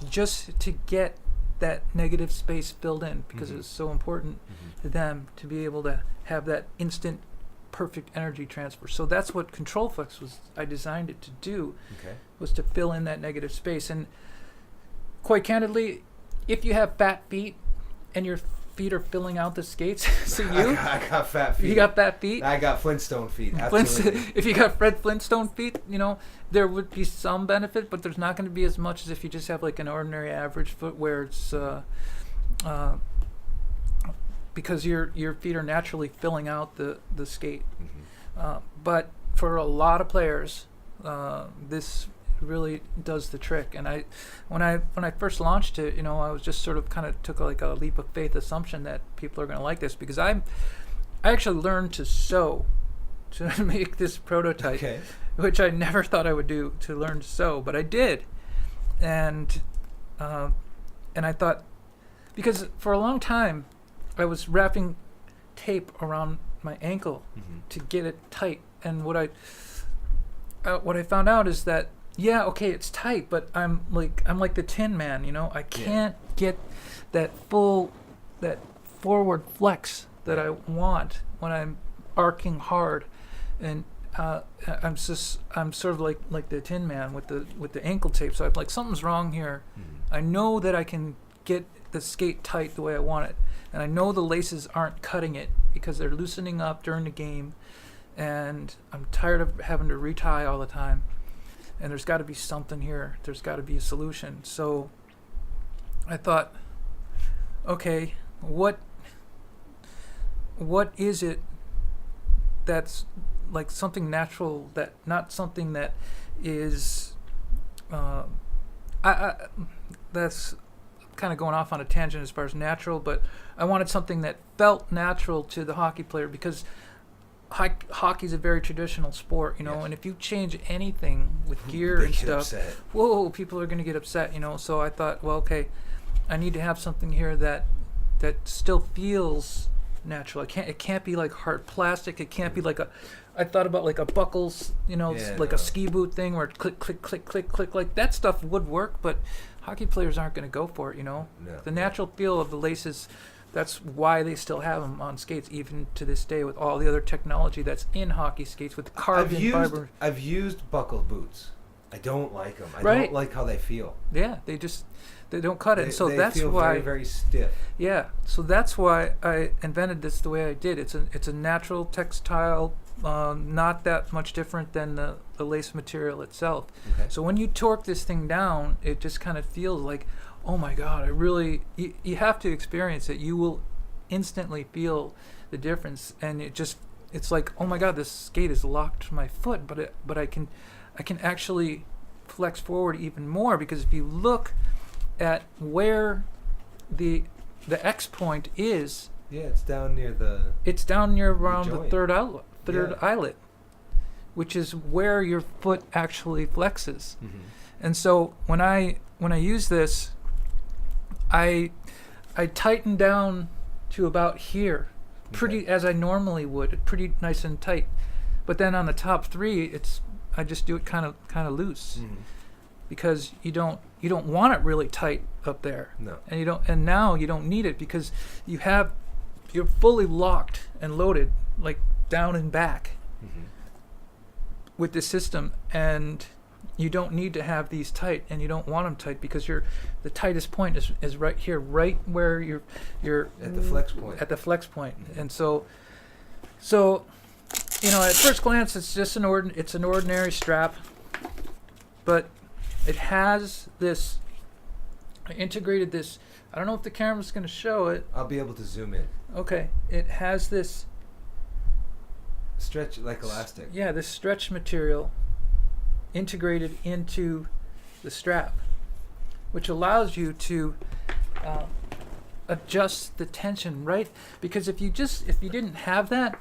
just to get that negative space filled in because it was so important to them to be able to have that instant perfect energy transfer. So that's what Control Flex was. I designed it to do, was to fill in that negative space. And quite candidly, if you have fat feet and your feet are filling out the skates, so
I got fat feet.
You got fat feet?
I got Flintstone feet, absolutely.
If you got Fred Flintstone feet, there would be some benefit, but there's not going to be as much as if you just have like an ordinary average foot where it's because your feet are naturally filling out the skate. But for a lot of players, this really does the trick. And when I first launched it, I was just sort of kind of took like a leap of faith assumption that people are going to like this, because I actually learned to sew to make this prototype, which I never thought I would do, to learn to sew, but I did. And I thought, because for a long time I was wrapping tape around my ankle to get it tight, and what I found out is that it's tight, but I'm like the Tin Man, I can't get that forward flex that I want when I'm arcing hard, and I'm sort of like the Tin Man with the ankle tape. So I'm like, something's wrong here. I know that I can get the skate tight the way I want it, and I know the laces aren't cutting it because they're loosening up during the game, and I'm tired of having to retie all the time. And there's got to be something here. There's got to be a solution. So I thought, okay, what is it that's like something natural, that not something that is that's kind of going off on a tangent as far as natural, but I wanted something that felt natural to the hockey player, because hockey's a very traditional sport, you know,
Yes.
and if you change anything with gear
They
and
get
stuff,
upset.
whoa, people are going to get upset, you know. So I thought, well, okay, I need to have something here that still feels natural. It can't be like hard plastic. It can't be like I thought about like a buckles, you know,
Yeah,
like
no.
a ski boot thing where it click, click, click, click, click. Like that stuff would work, but hockey players aren't going to go for it, you know.
No.
The natural feel of the laces, that's why they still have them on skates, even to this day, with all the other technology that's in hockey skates with carbon fiber.
I've used buckled boots. I don't like them. I
Right.
don't like how they feel.
Yeah, they don't cut it. So
they
that's
feel
why.
very, very stiff.
Yeah, so that's why I invented this the way I did. It's a natural textile, not that much different than the lace material itself.
Okay.
So when you torque this thing down, it just kind of feels like, oh my God, you have to experience it. You will instantly feel the difference, and it's like, oh my God, this skate is locked to my foot, but I can actually flex forward even more, because if you look at where the X point is,
Yeah, it's down near the.
it's down near around the
joint.
third
Yeah.
eyelet, which is where your foot actually flexes.
Mhm.
And so when I use this, I tighten down to about here, pretty
Okay.
as I normally would, pretty nice and tight. But then on the top three, I just do it kind of loose,
Mhm.
because you don't want it really tight up there,
No.
and now you don't need it, because you're fully locked and loaded, like down and back
Mhm.
with this system, and you don't need to have these tight, and you don't want them tight, because the tightest point is right here, right where you're
At the flex point.
at the flex point. And so you know, at first glance, it's just an ordinary strap, but it has this. I integrated this. I don't know if the camera's going to show it.
I'll be able to zoom in.
Okay, it has this.
Stretch like elastic.
Yeah, this stretch material integrated into the strap, which allows you to adjust the tension, right? Because if you didn't have that,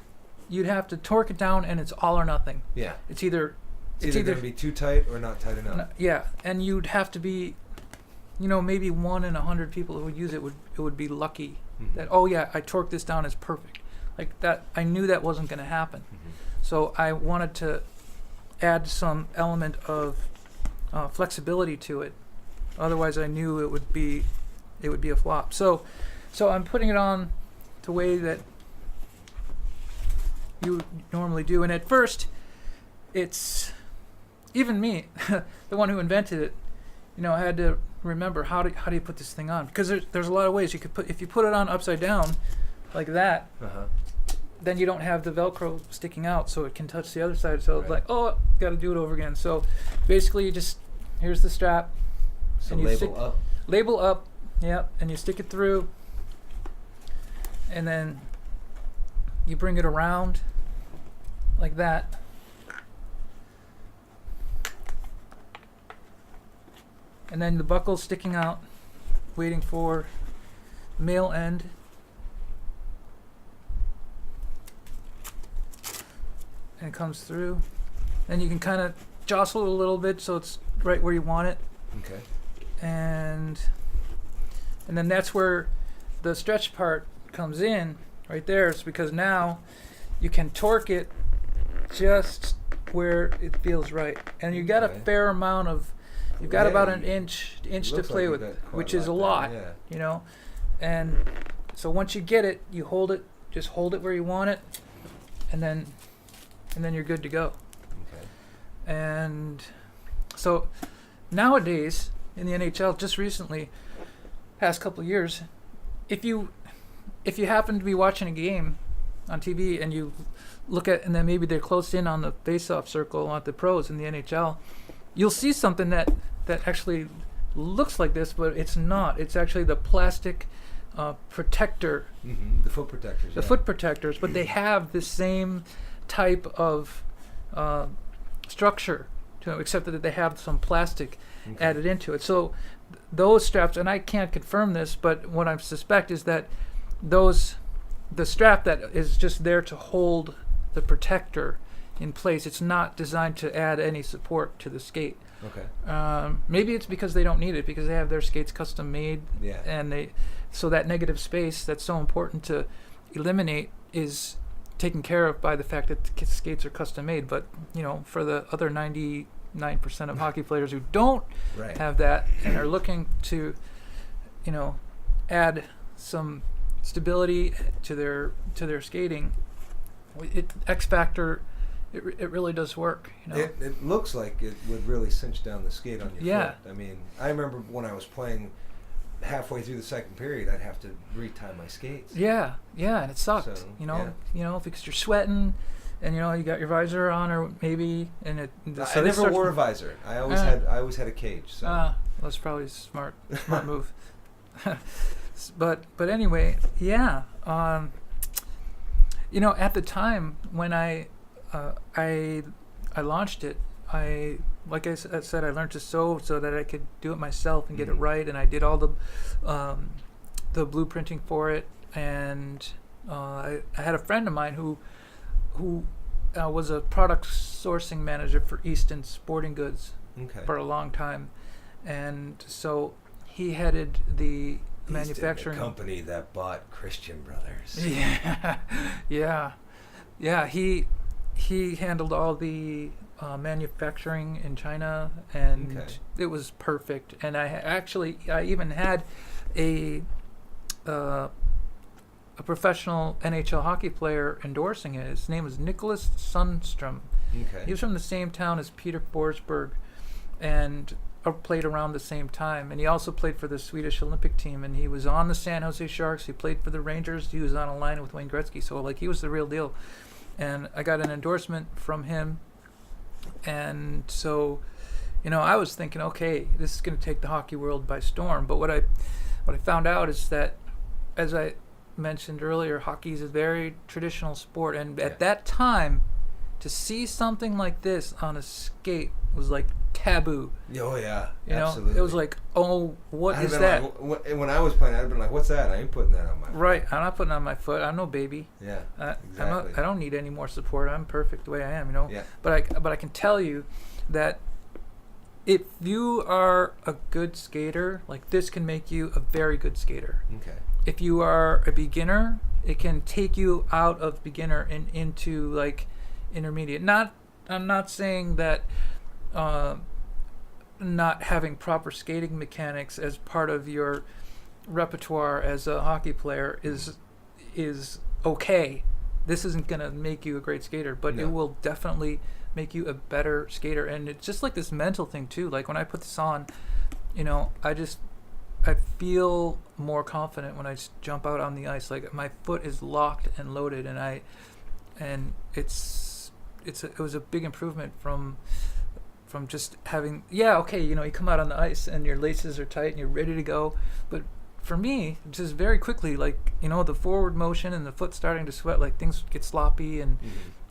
you'd have to torque it down, and it's all or nothing.
Yeah.
It's either
It's either going to be too tight or not tight enough.
yeah, and you'd have to be, you know, maybe 1 in 100 people who would use it would be lucky
Mhm.
that, oh yeah, I torqued this down, it's perfect. Like that, I knew that wasn't going to happen.
Mhm.
So I wanted to add some element of flexibility to it. Otherwise, I knew it would be a flop. So I'm putting it on the way that you normally do. And at first, it's even me, the one who invented it. You know, I had to remember how do you put this thing on, because there's a lot of ways you could put. If you put it on upside down, like that,
Uh-huh.
then you don't have the Velcro sticking out, so it can touch the other side. So it's
Right.
like, oh, got to do it over again. So basically, here's the strap.
So
and you
label up.
Label up, yeah, and you stick it through, and then you bring it around like that. And then the buckle's sticking out, waiting for the male end. And it comes through. Then you can kind of jostle it a little bit so it's right where you want it.
Okay.
And then that's where the stretch part comes in, right there. It's because now you can torque it just where it feels right. And you got a
Okay.
fair amount of, you've got
Yeah,
about an inch to
looks
play
like you
with,
got quite
which is a
there,
lot,
yeah.
you know. And so once you get it, you hold it, just hold it where you want it, and then you're good to go.
Okay.
And so nowadays in the NHL, just recently, past couple of years, if you happen to be watching a game on TV and you look at, and then maybe they're close in on the face-off circle at the pros in the NHL, you'll see something that actually looks like this, but it's not. It's actually the plastic protector,
Mm-hmm. The foot protectors.
the foot protectors, but they have the same type of structure to them, except that they have some plastic
Okay.
added into it. So those straps, and I can't confirm this, but what I suspect is that the strap that is just there to hold the protector in place. It's not designed to add any support to the skate.
Okay.
Maybe it's because they don't need it, because they have their skates custom made,
Yeah.
and so that negative space that's so important to eliminate is taken care of by the fact that the skates are custom made. But for the other 99% of hockey players who don't
Right.
have that and are looking to add some stability to their skating, X Factor, it really does work.
It looks like it would really cinch down the skate on your
Yeah.
foot. I mean, I remember when I was playing halfway through the second period, I'd have to retie my skates.
Yeah, and it sucked.
So,
Because you're sweating, and you got your visor on, or maybe, and it.
I never wore a visor. I always had a cage. So
that's probably a smart move. But anyway, yeah. At the time when I launched it, like I said, I learned to sew so that I could do it myself and get it right, and I did all the blueprinting for it. And I had a friend of mine who was a product sourcing manager for Easton Sporting Goods for a long time, and so he headed the manufacturing
company that bought Christian Brothers.
Yeah. He handled all the manufacturing in China, and it was perfect. And I even had a professional NHL hockey player endorsing it. His name was Nicholas Sundstrom.
Okay.
He was from the same town as Peter Forsberg, and played around the same time. And he also played for the Swedish Olympic team, and he was on the San Jose Sharks. He played for the Rangers. He was on a line with Wayne Gretzky, so he was the real deal. And I got an endorsement from him, and so I was thinking, okay, this is going to take the hockey world by storm. But what I found out is that, as I mentioned earlier, hockey is a very traditional sport, and at that time, to see something like this on a skate was like taboo.
Oh yeah, absolutely.
It was like, oh, what is that?
When I was playing, I'd have been like, "What's that? I ain't putting that on my foot."
Right, I'm not putting it on my foot. I'm no baby.
Yeah, exactly.
I don't need any more support. I'm perfect the way I am.
Yeah.
But I can tell you that if you are a good skater, like, this can make you a very good skater.
Okay.
If you are a beginner, it can take you out of beginner and into like intermediate. I'm not saying that not having proper skating mechanics as part of your repertoire as a hockey player is okay. This isn't going to make you a great skater, but it will definitely make you a better skater. And it's just like this mental thing too. Like, when I put this on, I feel more confident when I just jump out on the ice. Like, my foot is locked and loaded, and it was a big improvement from just having, you come out on the ice and your laces are tight and you're ready to go. But for me, just very quickly, like, the forward motion and the foot starting to sweat, like, things get sloppy, and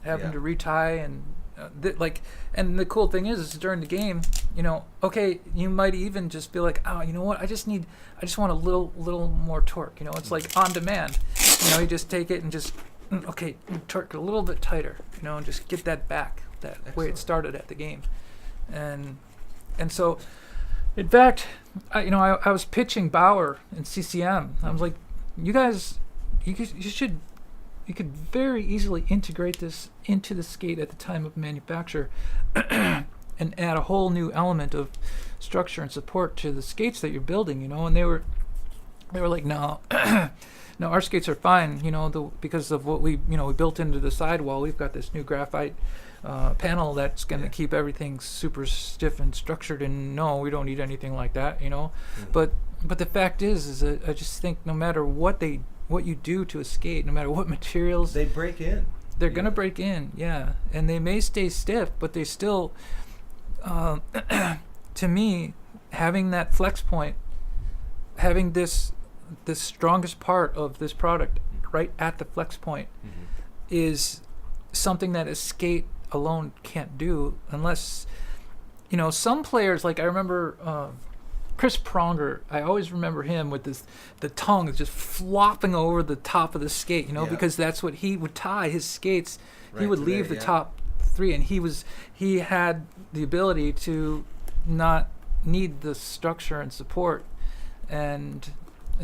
having to retie, and and the cool thing is during the game, you might even just be like, oh, you know what, I just want a little more torque. It's like on demand. You just take it and just torque a little bit tighter, and just get that back that way it started at the game. And so, in fact, I was pitching Bauer in CCM. I was like, you guys, you could very easily integrate this into the skate at the time of manufacture, and add a whole new element of structure and support to the skates that you're building. And they were like, no. No, our skates are fine, because of what we built into the sidewall. We've got this new graphite panel that's going to keep everything super stiff and structured, and no, we don't need anything like that, But the fact is that I just think no matter what you do to a skate, no matter what materials,
they break in.
They're going to break in, and they may stay stiff, but they still, to me, having that flex point, having the strongest part of this product right at the flex point is something that a skate alone can't do, unless some players, like I remember Chris Pronger, I always remember him with the tongue is just flopping over the top of the skate,
Yeah.
because that's what he would tie his skates. He
Right
would
to
leave
there,
the
yeah.
top three, and he had the ability to not need the structure and support, and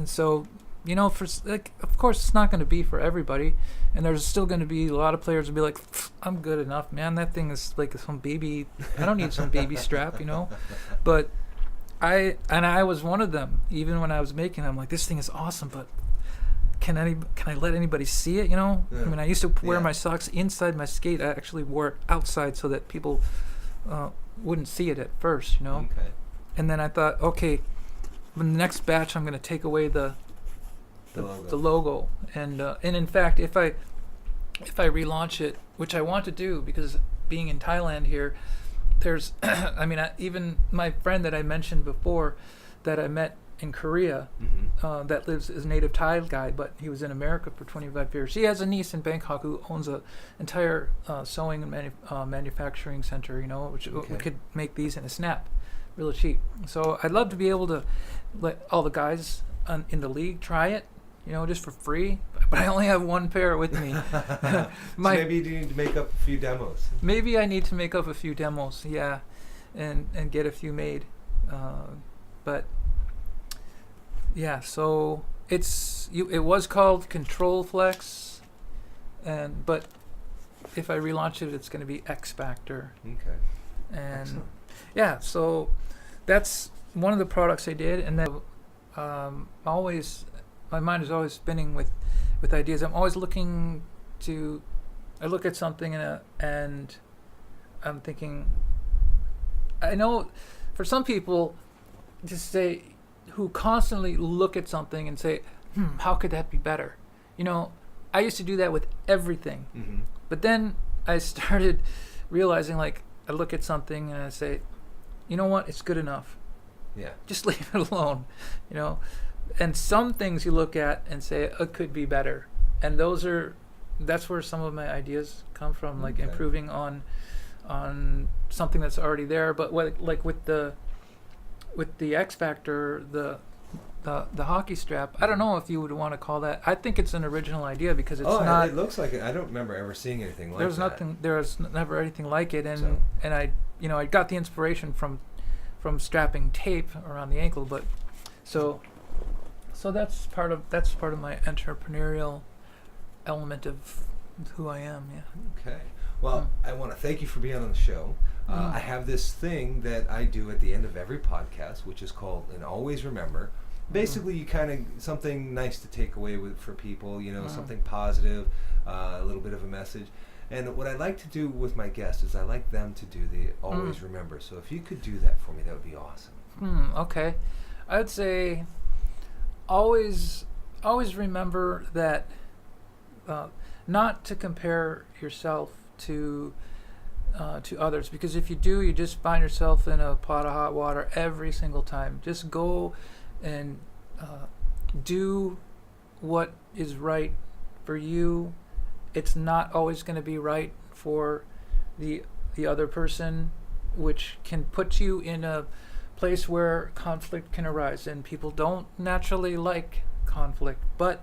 so of course it's not going to be for everybody, and there's still going to be a lot of players who be like, I'm good enough, man, that thing is like some baby, I don't need some baby strap, but I was one of them. Even when I was making it, I'm like, this thing is awesome, but can I let anybody see it,
Yeah.
I mean, I used to wear
Yeah.
my socks inside my skate. I actually wore it outside so that people wouldn't see it at first,
Okay.
and then I thought, okay, the next batch I'm going to take away the logo, and in fact, if I relaunch it, which I want to do, because being in Thailand here, there's I mean, even my friend that I mentioned before that I met in Korea, that lives is a native Thai guy, but he was in America for 25 years. He has a niece in Bangkok who owns a entire sewing and manufacturing center, which we could make these in a snap, really cheap. So I'd love to be able to let all the guys in the league try it, just for free. But I only have one pair with me.
So maybe you need to make up a few demos.
Maybe I need to make up a few demos, yeah, and get a few made. But yeah, so it was called Control Flex, but if I relaunch it, it's going to be X Factor.
Okay.
And
Excellent.
yeah, so that's one of the products I did, and then always my mind is always spinning with ideas. I'm always looking to. I look at something and I'm thinking. I know, for some people, just say who constantly look at something and say, how could that be better? I used to do that with everything, but then I started realizing, like, I look at something and I say, you know what, it's good enough.
Yeah.
Just leave it alone, And some things you look at and say it could be better, and that's where some of my ideas come from, like improving on something that's already there. But like with the X Factor, the hockey strap, I don't know if you would want to call that. I think it's an original idea because it's not.
It looks like it. I don't remember ever seeing anything like that.
There was never anything like it, and
So.
and I got the inspiration from strapping tape around the ankle, but so that's part of my entrepreneurial element of who I am. Yeah.
Okay. Well, I want to thank you for being on the show. I have this thing that I do at the end of every podcast, which is called "And Always Remember." Basically, you kind of something nice to take away for people. Something positive, a little bit of a message. And what I like to do with my guests is I like them to do the "Always Remember." So if you could do that for me, that would be awesome.
Okay, I would say always remember that not to compare yourself to others, because if you do, you just find yourself in a pot of hot water every single time. Just go and do what is right for you. It's not always going to be right for the other person, which can put you in a place where conflict can arise, and people don't naturally like conflict, but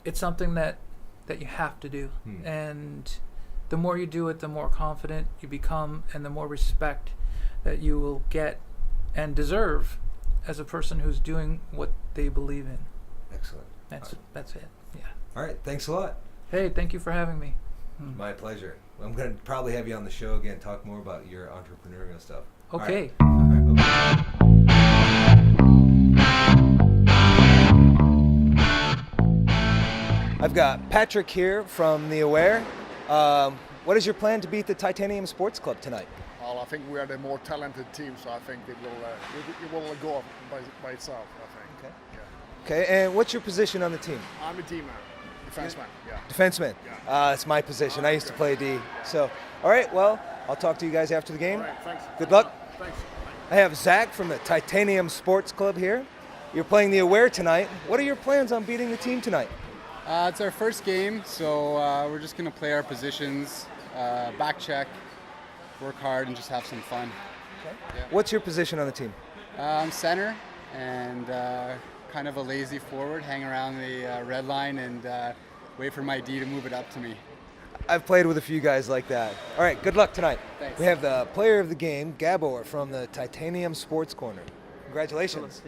it's something that you have to do. And the more you do it, the more confident you become, and the more respect that you will get and deserve as a person who's doing what they believe in.
Excellent.
That's it. Yeah.
All right. Thanks a lot.
Hey, thank you for having me.
My pleasure. I'm going to probably have you on the show again, talk more about your entrepreneurial stuff.
Okay.
All right. Bye-bye. I've got Patrick here from The Aware. What is your plan to beat the Titanium Sports Club tonight?
Well, I think we are the more talented team, so I think it will go up by itself, I think.
Okay.
Yeah.
Okay, and what's your position on the team?
I'm a team man, defenseman, yeah.
Defenseman.
Yeah.
It's my position. I used to play D. So, all right, well, I'll talk to you guys after the game.
All right, thanks.
Good luck.
Thanks.
I have Zak from the Titanium Sports Club here. You're playing The Aware tonight. What are your plans on beating the team tonight?
It's our first game, so we're just going to play our positions, back check, work hard, and just have some fun.
Okay.
Yeah.
What's your position on the team?
I'm center and kind of a lazy forward, hang around the red line and wait for my D to move it up to me.
I've played with a few guys like that. All right, good luck tonight.
Thanks.
We have the player of the game, Gabor, from the Titanium Sports Corner. Congratulations.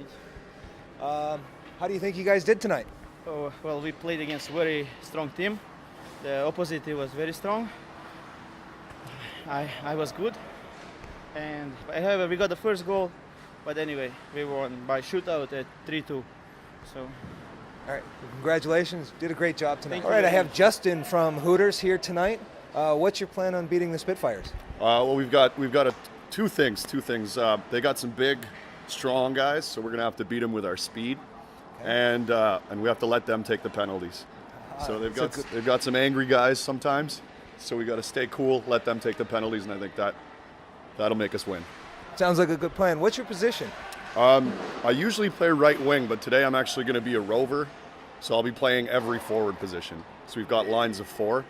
How do you think you guys did tonight?
Oh, well, we played against a very strong team. The opposite was very strong. I was good. And however, we got the first goal. But anyway, we won by shootout at 3-2. So.
All right, congratulations. Did a great job tonight.
Thank
All
you
right, I
very
have
much.
Justin from Hooters here tonight. What's your plan on beating the Spitfires?
Well, we've got two things. They got some big, strong guys, so we're gonna have to beat them with our speed, and we have to let them take the penalties. So they've got some angry guys sometimes, so we got to stay cool, let them take the penalties, and I think that'll make us win.
Sounds like a good plan. What's your position?
I usually play right wing, but today I'm actually going to be a rover, so I'll be playing every forward position. So we've got lines of 4.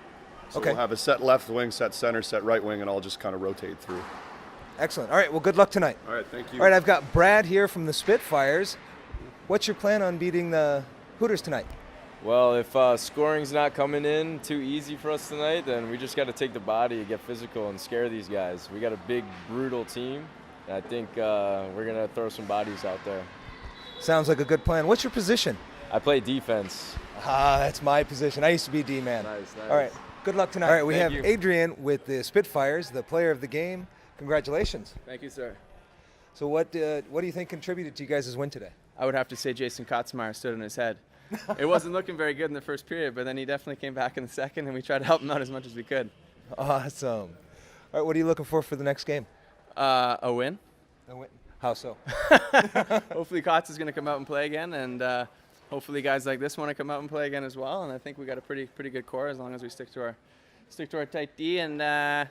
So
Okay.
we'll have a set left wing, set center, set right wing, and I'll just kind of rotate through.
Excellent. All right, well, good luck tonight.
All right, thank you.
All right, I've got Brad here from the Spitfires. What's your plan on beating the Hooters tonight?
Well, if scoring's not coming in too easy for us tonight, then we just got to take the body and get physical and scare these guys. We got a big, brutal team. And I think we're going to throw some bodies out there.
Sounds like a good plan. What's your position?
I play defense.
That's my position. I used to be D-man.
Nice.
All right, good luck tonight. All right, we
Thank
have
you.
Adrian with the Spitfires, the player of the game. Congratulations.
Thank you, sir.
So what do you think contributed to you guys' win today?
I would have to say Jason Kotzmeyer stood on his head. It wasn't looking very good in the first period, but then he definitely came back in the second, and we tried to help him out as much as we could.
Awesome. All right, what are you looking for the next game?
A win.
How so?
Hopefully Kotz is going to come out and play again, and hopefully guys like this want to come out and play again as well. And I think we got a pretty good core as long as we stick to our tight D and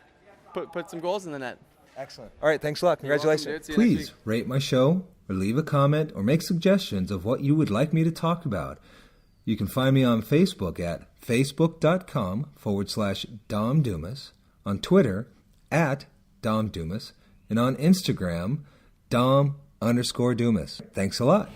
put some goals in the net.
Excellent. All right, thanks a lot. Congratulations.
You're welcome, dude. See you next
Please
week.
rate my show or leave a comment or make suggestions of what you would like me to talk about. You can find me on Facebook at facebook.com/Dom Dumas, on Twitter @Dom Dumas, and on Instagram, Dom_Dumas. Thanks a lot.